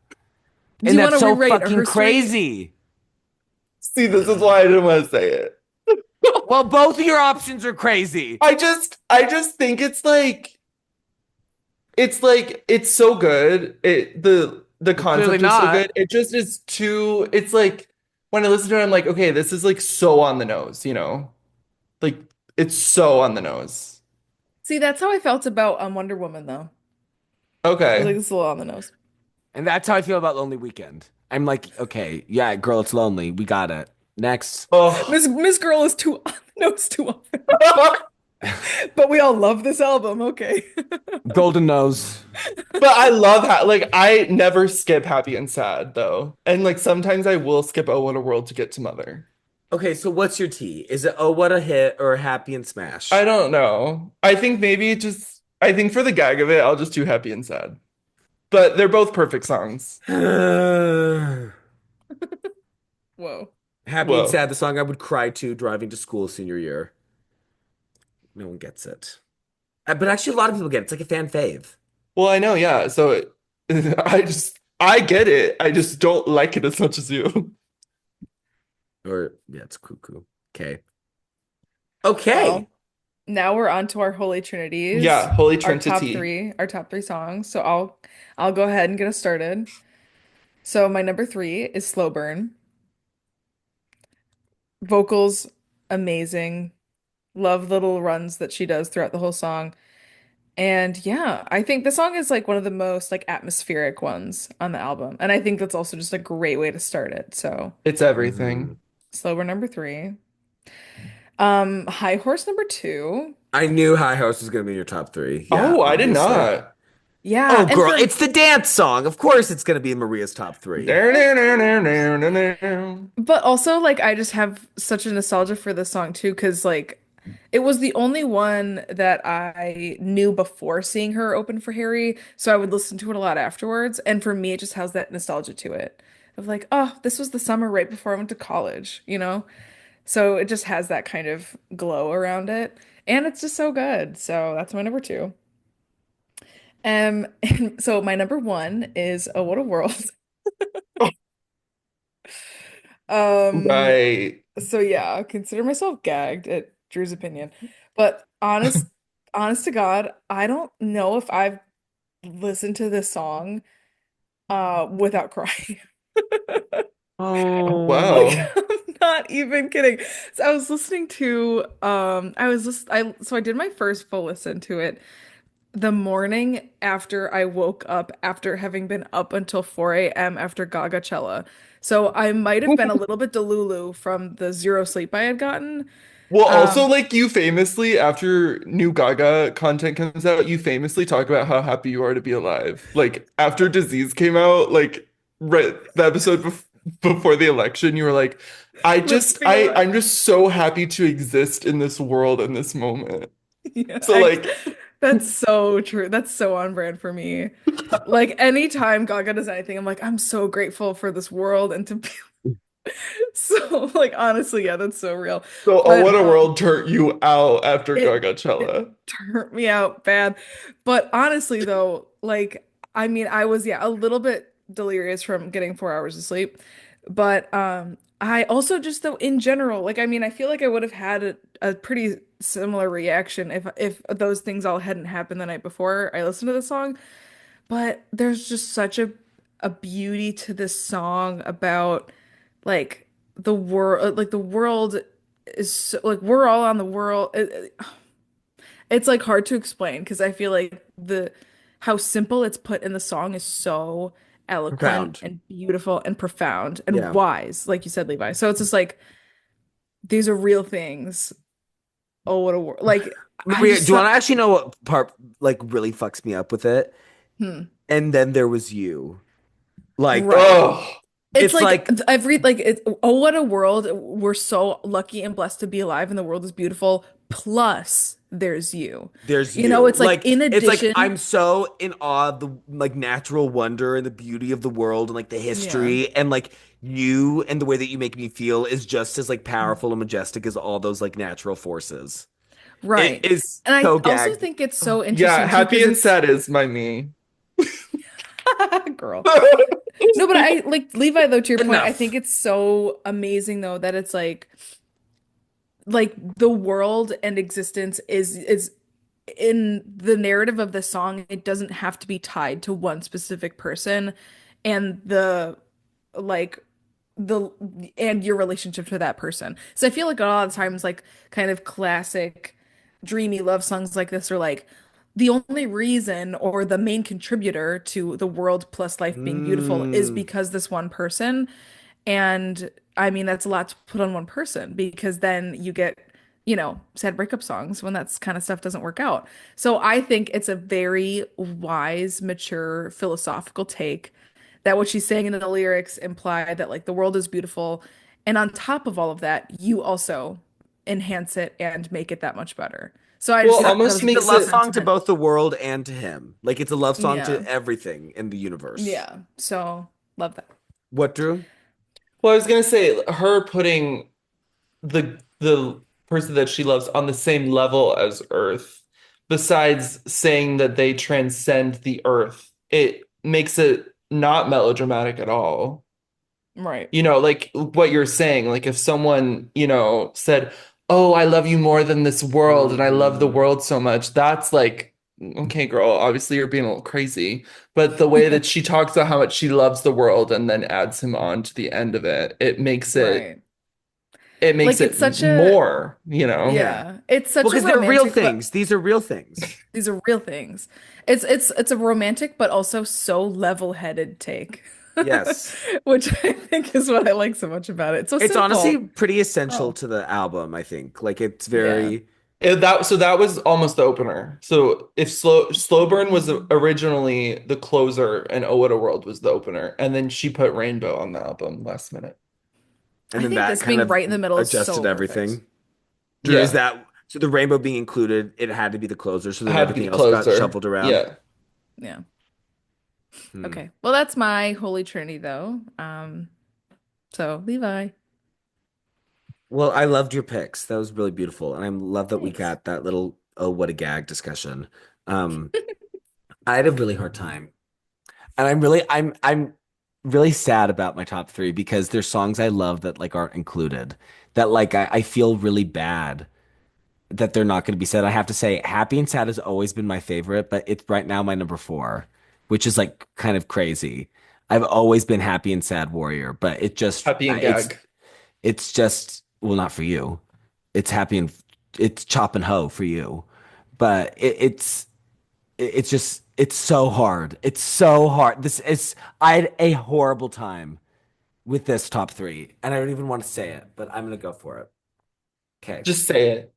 Do And you want that's to so rewrite fucking her street? crazy. See, this is why I didn't want to say it. Well, both of your options are crazy. I just think it's so good. The Well, clearly concept is so not. good. It just is too it's like when I listen to it, I'm like, okay, this is like so on the nose, you know? Like it's so on the nose. See, that's how I felt about Wonder Woman, though. I was like, Okay. this is a little on the nose. And that's how I feel about Lonely Weekend. I'm like, okay, yeah, girl, it's lonely. We got it. Next. Oh. Miss Girl is too on the nose too often. But we all love this album. Okay. Golden Nose. But I love how like I never skip happy and sad though. And like sometimes I will skip Oh What a World to get to Mother. Okay, so what's your T? Is it Oh What a Hit or Happy and I Smash? don't know. I think maybe just I think for the gag of it, I'll just do happy and sad. But they're both perfect songs. Happy Whoa. and Whoa. Sad, the song I would cry to driving to school senior year. No one gets it. But actually, a lot of people get it. It's like a fan fave. Well, I know, yeah. So I get it. I just don't like it as much as you. Or, yeah, it's cuckoo. Okay. Okay. Well, now we're on to our Holy Trinities, Yeah, Holy Trinity. our top three songs. So I'll go ahead and get us started. So my number three is Slow Burn. Vocals amazing. Love the little runs that she does throughout the whole song. And yeah, I think the song is like one of the most like atmospheric ones on the album. And I think that's also just a great way to start it. So It's Mhm. everything. Slower number three. High Horse number two. I knew High Horse was going to be in your top three. Yeah, Oh, I did obviously. not. Yeah, Oh, and girl, for it's the dance song. Of course it's going to be in Maria's top three. but also like I just have such a nostalgia for this song too, because like it was the only one that I knew before seeing her open for Harry, so I would listen to it a lot afterwards. And for me, it just has that nostalgia to it. of like, oh, this was the summer right before I went to college, you know? So it just has that kind of glow around it. And it's just so good. So that's my number two. And so my number one is Oh What a World. Um, Right. so yeah, I consider myself gagged at Drew's opinion. But honest to God, I don't know if I've listened to this song without crying. Like Oh, Wow. I'm not even kidding. So I was listening to I was just I so I did my first full listen to it the morning after I woke up after having been up until 4 a.m. after Gagachella. So I might have been a little bit delulu from the zero sleep I had gotten. Well, also, Um like you famously, after new Gaga content comes out, you famously talk about how happy you are to be alive. Like after Disease came out, like right the episode before the election, you were like, to be alive. I'm just so happy to exist in this world in this moment. Yeah, So like, that's so true. That's so on brand for me. Like anytime Gaga does anything, I'm like, I'm so grateful for this world and to be so like honestly, yeah, that's so real. so oh, But what a world turned you out after it it Gagachella. turned me out bad. But honestly though, like I mean, I was yeah, a little bit delirious from getting 4 hours of sleep. But I also just though in general, like I mean, I feel like I would have had a pretty similar reaction if those things all hadn't happened the night before I listened to the song. But there's just such a beauty to this song about like the world, like the world is so, like we're all on the world. It's like hard to explain because I feel like the how simple it's put in the song is so eloquent profound. and beautiful and profound and Yeah. wise, like you said, Levi. So it's just like these are real things. Oh, what a word. Like I Maria, just do you saw want to actually know what part like really fucks me up with it? hmm, And then there was you. Like, right. Oh, It's it's like like every like it, oh what a world. We're so lucky and blessed to be alive and the world is beautiful. Plus there's you. there's You know, you. it's like Like, in it's like addition. I'm so in awe of the like natural wonder and the beauty of the world and like the Yeah. history and like you and the way that you make me feel is just as like powerful and majestic as all those like natural forces. It Right. is And I so also gagged. think it's so yeah, interesting too, happy because and it's sad is my me. girl. No, but I like Levi though, to your point, I think Enough. it's so amazing though that it's like the world and existence is in the narrative of the song, it doesn't have to be tied to one specific person and like the and your relationship to that person. So I feel like a lot of times like kind of classic dreamy love songs like this are like the only reason or the main contributor to the world plus life being beautiful is Mm. because this one person. And I mean, that's a lot to put on one person because then you get, you know, sad breakup songs when that's kind of stuff doesn't work out. So I think it's a very wise, mature, philosophical take that what she's saying in the lyrics imply that like the world is beautiful. And on top of all of that, you also enhance it and make it that much better. So I Well, just thought that almost was a It's a good makes love it song to sentiment. both the world and to him. Like it's a love song to Yeah. everything in the universe. Yeah. So love that. What, Drew? well, I was gonna say her putting the person that she loves on the same level as Earth, besides saying that they transcend the Earth, it makes it not melodramatic at all. Right. You know, like what you're saying, like if someone, you know, said, "Oh, I love you more than this world and I love the Hmm. world so much." That's like, okay, girl, obviously you're being a little crazy. But the way that she talks about how much she loves the world and then adds him on to the end of it, Right. it makes Like it it's such a more, you know? Yeah. yeah, it's Well, such a because they're real romantic, but things. These are real things. these are real things. It's a romantic but also so level-headed take. Yes. Which I think is what I like so much about it. It's so It's honestly simple. pretty essential Oh, to the album, I think. Like it's yeah. very That was almost the opener. So if Slow Burn was originally the closer and Oh What a World was the opener, and then she put Rainbow on the album last minute. and I then think that this kind being of right in the middle is adjusted so perfect. everything. Drew, is Yeah, that so the rainbow being included, it had to be the closer, so it then had to be everything the else got closer. shuffled around. Yeah. Yeah. Hmm. Okay. Well, that's my holy trinity though. So Levi. Well, I loved your picks. That was really beautiful, and I love that we Thanks. got that little "oh, what a gag" discussion. Um, I had a really hard time, and I'm really sad about my top three because there's songs I love that like aren't included. That like I feel really bad that they're not going to be said. I have to say, Happy and Sad has always been my favorite, but it's right now my number four, which is like kind of crazy. I've always been Happy and Sad Warrior, but Happy and gag. it's just well, not for you. It's Happy and it's Chop and Ho for you, but it's just it's so hard. It's so hard. This is I had a horrible time with this top three, and I don't even want to say it, but I'm gonna go for it. Okay, Just say it.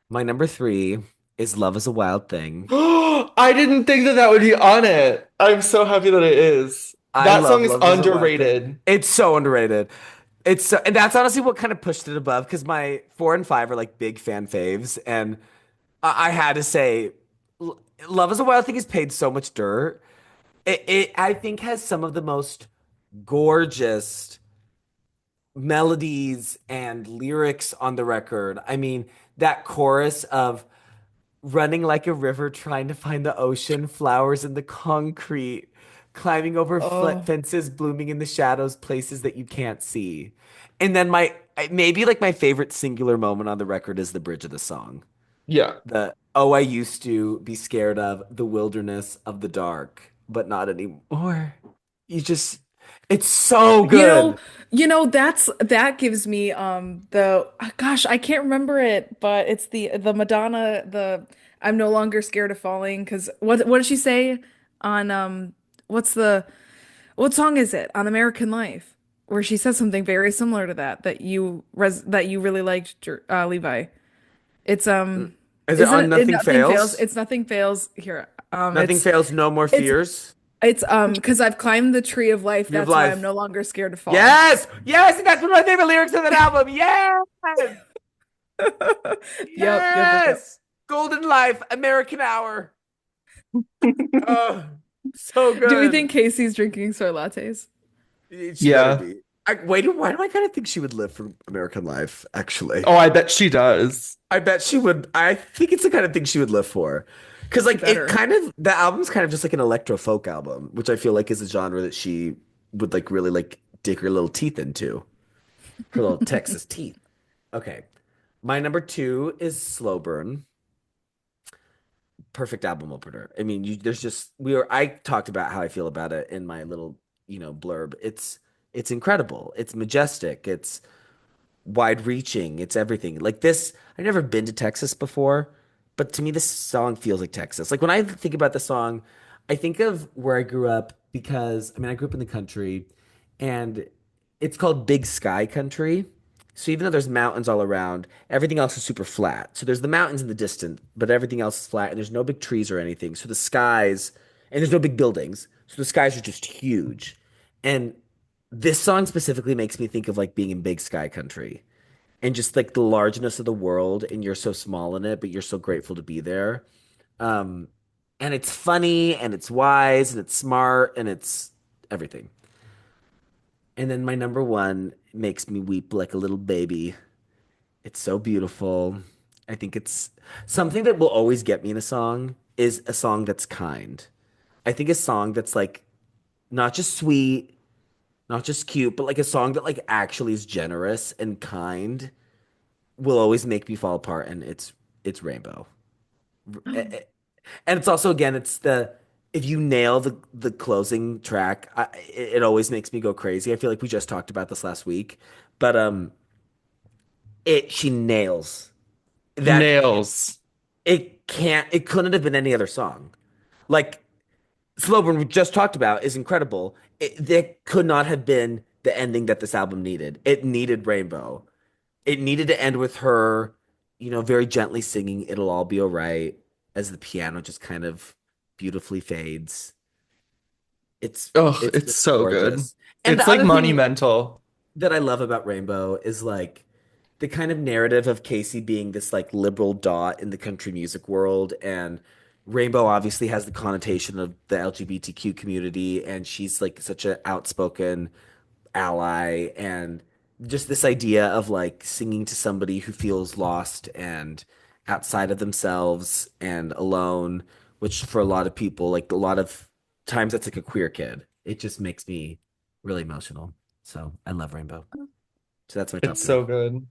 my number three is Love is a Wild Thing. I didn't think that that would be on it. I'm so happy that it is. I That love song is Love is a Wild Thing. underrated. It's so underrated. It's so, and that's honestly what kind of pushed it above because my four and five are like big fan faves, and I had to say, Love is a Wild Thing is paid so much dirt. It I think has some of the most gorgeous melodies and lyrics on the record. I mean, that chorus of running like a river, trying to find the ocean, flowers in the concrete, climbing over Oh, fences, blooming in the shadows, places that you can't see. And then maybe like my favorite singular moment on the record is the bridge of the song. Yeah. The oh, I used to be scared of the wilderness of the dark, but not anymore. You just, it's so you know, good. that gives me the gosh, I can't remember it, but it's the Madonna, the I'm no longer scared of falling because what did she say on what's the what song is it on American Life where she says something very similar to that you really liked, Levi. It's Is it isn't on it Nothing Nothing Fails? Fails? It's Nothing Fails here. Nothing fails, no more It's fears. it's because I've climbed the tree of life. Tree of That's why I'm life. no longer scared to fall. Yes, yes, and that's one of my favorite lyrics of that album. Yes, Yep. yes. Golden Life, American Hour. Oh, so Do we good. think Casey's drinking soy lattes? She better Yeah. be. Wait, why do I kind of think she would live for American Life, actually? Oh, I bet she does. I bet she would. I think it's the kind of thing she would live for. Because, She like, it better. kind of, the album's kind of just like an electro folk album, which I feel like is a genre that she would, like, really, like, dig her little teeth into. Her little Texas teeth. Okay. My number two is Slow Burn. Perfect album opener. I mean, there's just I talked about how I feel about it in my little, blurb. It's incredible. It's majestic. It's wide reaching. It's everything. Like this, I've never been to Texas before, but to me, this song feels like Texas. Like when I think about the song, I think of where I grew up because I mean, I grew up in the country and it's called Big Sky Country. So even though there's mountains all around, everything else is super flat. So there's the mountains in the distance, but everything else is flat and there's no big trees or anything. So the skies, and there's no big buildings. So the skies are just huge. And this song specifically makes me think of like being in Big Sky Country and just like the largeness of the world and you're so small in it but you're so grateful to be there. um and it's funny and it's wise and it's smart and it's everything. And then my number one makes me weep like a little baby. It's so beautiful. I think it's something that will always get me in a song is a song that's kind. I think a song that's like not just sweet, not just cute, but like a song that like actually is generous and kind will always make me fall apart, and it's Rainbow. And it's also again, it's the if you nail the closing track, it always makes me go crazy. I feel like we just talked about this last week, but it she nails that. Nails. It couldn't have been any other song. Like Slow Burn we just talked about is incredible. There could not have been the ending that this album needed. It needed Rainbow. It needed to end with her, very gently singing "It'll All Be All Right" as the piano just kind of beautifully fades. It's Oh, it's it's just so good. gorgeous. And It's the like other thing monumental. that I love about Rainbow is like the kind of narrative of Casey being this like liberal dot in the country music world and Rainbow obviously has the connotation of the LGBTQ community, and she's like such an outspoken ally, and just this idea of like singing to somebody who feels lost and outside of themselves and alone, which for a lot of people, like a lot of times that's like a queer kid. It just makes me really emotional. So I love Rainbow. So that's my top It's three. so good.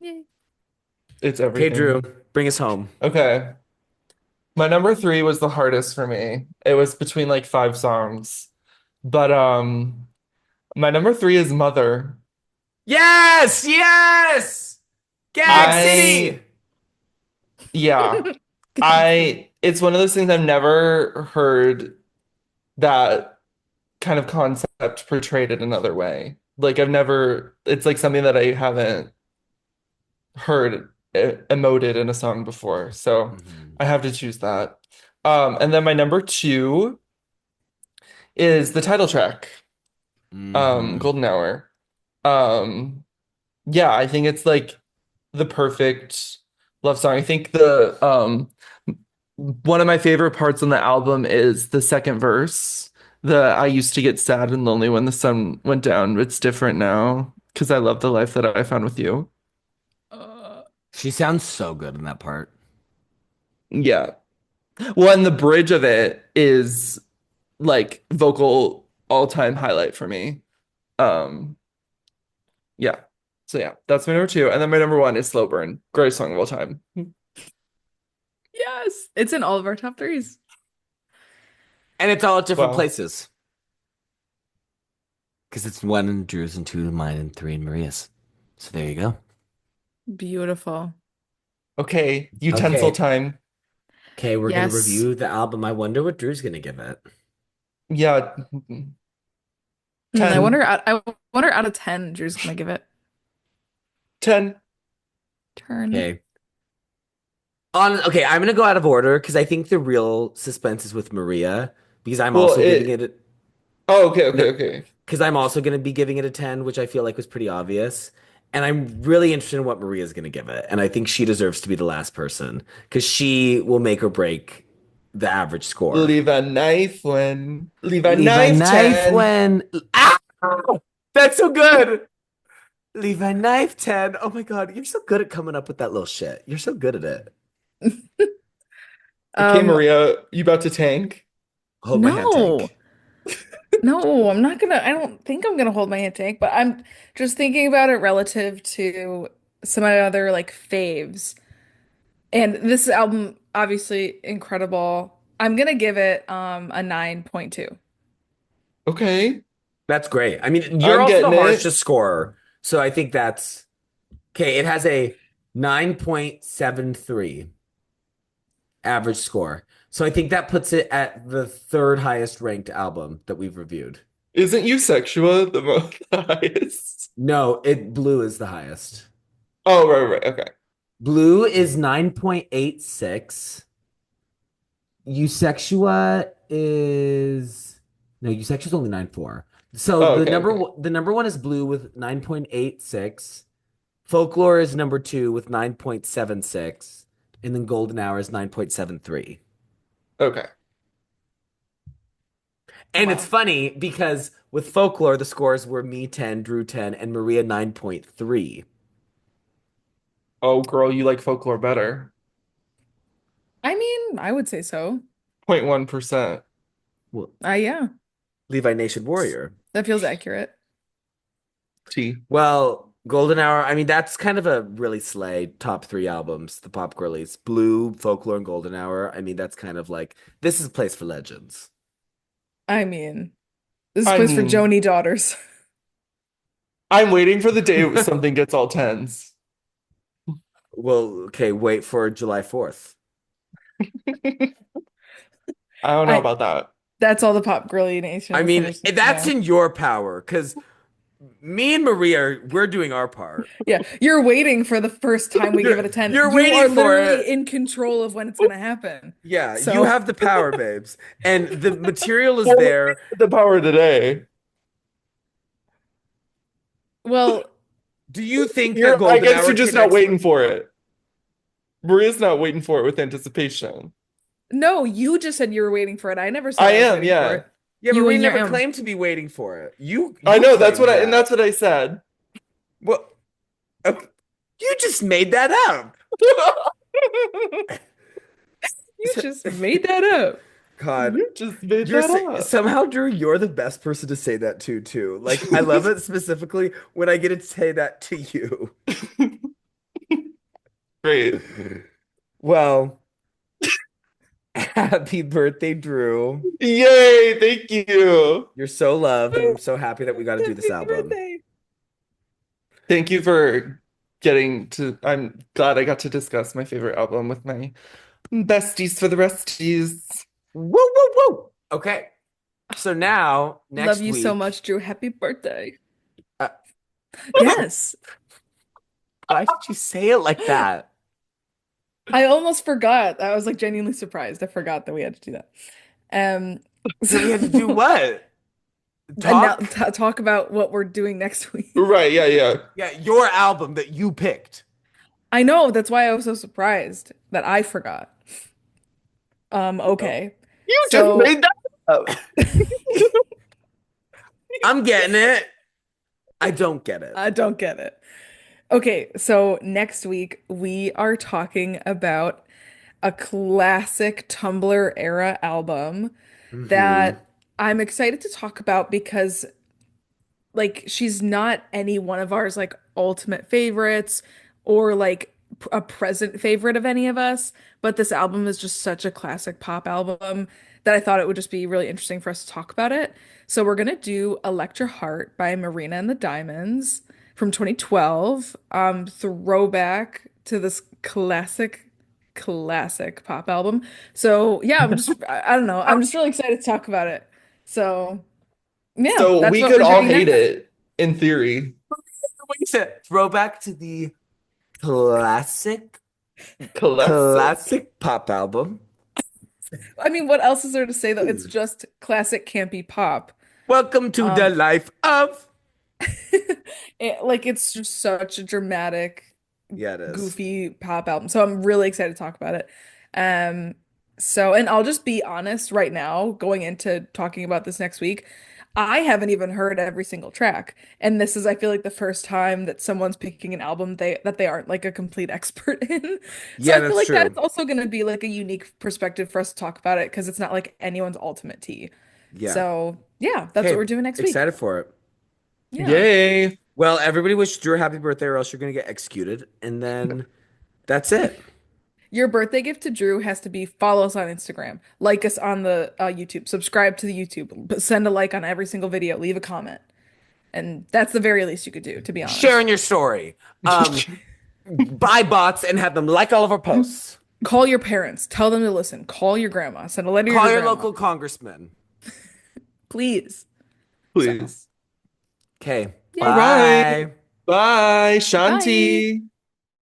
Yay. It's Okay, Drew, everything. bring us home. Okay. My number three was the hardest for me. It was between like five songs. But my number three is Mother. Yes, yes, Gag I City. yeah. Gatsby. It's one of those things I've never heard that kind of concept portrayed in another way. Like I've never, it's like something that I haven't heard emoted in a song before. So Mhm. I have to choose that. And then my number two is the title track, Mhm. Golden Hour. Um, yeah, I think it's like the perfect love song. I think the one of my favorite parts on the album is the second verse. The I used to get sad and lonely when the sun went down. It's different now because I love the life that I found with you. Uh, She sounds so good in that part. Yeah. Well, and the bridge of it is like vocal all-time highlight for me. Um, yeah. So yeah, that's my number two. And then my number one is Slow Burn. Greatest song of all time. yes, it's in all of our top threes. And it's all at different Wow. places. Because it's one in Drew's and two in mine and three in Maria's. So there you go. Beautiful. Okay, utensil Okay. time. Okay, we're gonna Yes. review the album. I wonder what Drew's gonna give it. Yeah, I 10. wonder. I wonder out of 10, Drew's gonna give it. 10. Turn. Okay. Okay, I'm gonna go out of order because I think the real suspense is with Maria because I'm Well, also giving it. it Oh, okay, no, okay, okay. because I'm also gonna be giving it a 10, which I feel like was pretty obvious. And I'm really interested in what Maria's gonna give it. And I think she deserves to be the last person because she will make or break the average score. Leave a Leave a knife knife 10. when. Ah! That's so good. Leave a knife 10. Oh my God. You're so good at coming up with that little shit. You're so good at it. Okay, Um, Maria, you about to tank? Hold my hand no. tank. No, I'm not gonna, I don't think I'm gonna hold my hand tank, but I'm just thinking about it relative to some of my other like faves. And this album, obviously incredible. I'm gonna give it a 9.2. Okay, That's great. I mean, you're I'm also the getting harshest it. scorer. So I think that's okay. It has a 9.73 average score. So I think that puts it at the third highest ranked album that we've reviewed. Isn't you sexua the most highest? No, Blue is the highest. Oh, right, right, okay. Blue is 9.86. Eusexua is no, Eusexua is only 9.4. So Oh, okay, okay. the number one is Blue with 9.86. Folklore is number two with 9.76. And then Golden Hour is 9.73. Okay. And it's Wow. funny because with Folklore, the scores were me 10, Drew 10, and Maria 9.3. Oh, girl, you like folklore better. I mean, I would say so. 0.1%. Well, Yeah, Levi Nation Warrior. that feels accurate. T. Well, Golden Hour, I mean, that's kind of a really slay top three albums, the Pop Girlies. Blue, Folklore, and Golden Hour. I mean, that's kind of like, this is a place for legends. I mean, this is a I place for mean, Joni daughters. I'm waiting for the day something gets all tens. Well, okay, wait for July 4th. I don't know I about that. That's all the pop girly nation I mean, listeners need to that's know. in your power because me and Maria, we're doing our part. Yeah, you're waiting for the first time we give it a 10. You're You waiting are for literally it. in control of when it's gonna happen. Yeah, you So, have the power, babes. And the material is Well, there. the power today. well, Do you think that You're, I Golden guess Hour you're just not connects with waiting for it. Maria's not waiting for it with anticipation. No, you just said you were waiting for it. I never said I I was am, waiting for yeah. it. Yeah, but You we and your never M. claimed to be waiting for it. You I you know that's claimed what and that. that's what I said. Well, okay, you just made that up. You just made that up. God, You just made you're that up. somehow, Drew, you're the best person to say that to, too. Like, I love it specifically when I get to say that to you. Great. Well, happy birthday, Drew. Yay, thank you. You're so loved, and I'm so happy that we got to do this Happy album. birthday. Thank you for getting to I'm glad I got to discuss my favorite album with my besties for the resties. Woo, woo, woo. Okay, so now, Love next you so week, much, Drew. Happy birthday. uh, Yes. why did you say it like that? I almost forgot. I was like genuinely surprised. I forgot that we had to do that. Um, That we had to do so what? and now Talk? talk about what we're doing next week. Right, yeah, yeah. Yeah, your album that you picked. I know, that's why I was so surprised that I forgot. Oh. Okay. You just So made that up. I'm getting it. I don't get it. I don't get it. Okay, so next week we are talking about a classic Tumblr era album Hmm. that I'm excited to talk about because like she's not any one of ours like ultimate favorites or like a present favorite of any of us, but this album is just such a classic pop album that I thought it would just be really interesting for us to talk about it. So we're gonna do Electra Heart by Marina and the Diamonds from 2012, throwback to this classic pop album. So yeah, I don't know. I'm just really excited to talk about it. So yeah, So that's we what could we're all doing hate next. it in theory. What you said? Throwback to the classic, Classic. classic pop album. I mean, what else is there to say though? It's just classic campy pop. Welcome to the Um, life of. like it's just such a dramatic, Yeah, it is. goofy pop album. So I'm really excited to talk about it. Um, and I'll just be honest right now, going into talking about this next week, I haven't even heard every single track. And this is, I feel like, the first time that someone's picking an album they aren't like a complete expert in. So Yeah, I feel that's like that's true. also going to be like a unique perspective for us to talk about it because it's not like anyone's ultimate tea. Yeah. So yeah, that's what Okay, we're doing next week. excited for it. Yeah. Yay. Well, everybody wish Drew a happy birthday, or else you're gonna get executed, and then that's it. Your birthday gift to Drew has to be follow us on Instagram, like us on the YouTube, subscribe to the YouTube, send a like on every single video, leave a comment. And that's the very least you could do, to be honest. Sharing your story. Buy bots and have them like all of our posts. Call your parents, tell them to listen. Call your grandma, send a letter to Call your your grandma. local congressman. Please. So, Please. Okay, All yay. right. bye. Bye, Bye. Shanti.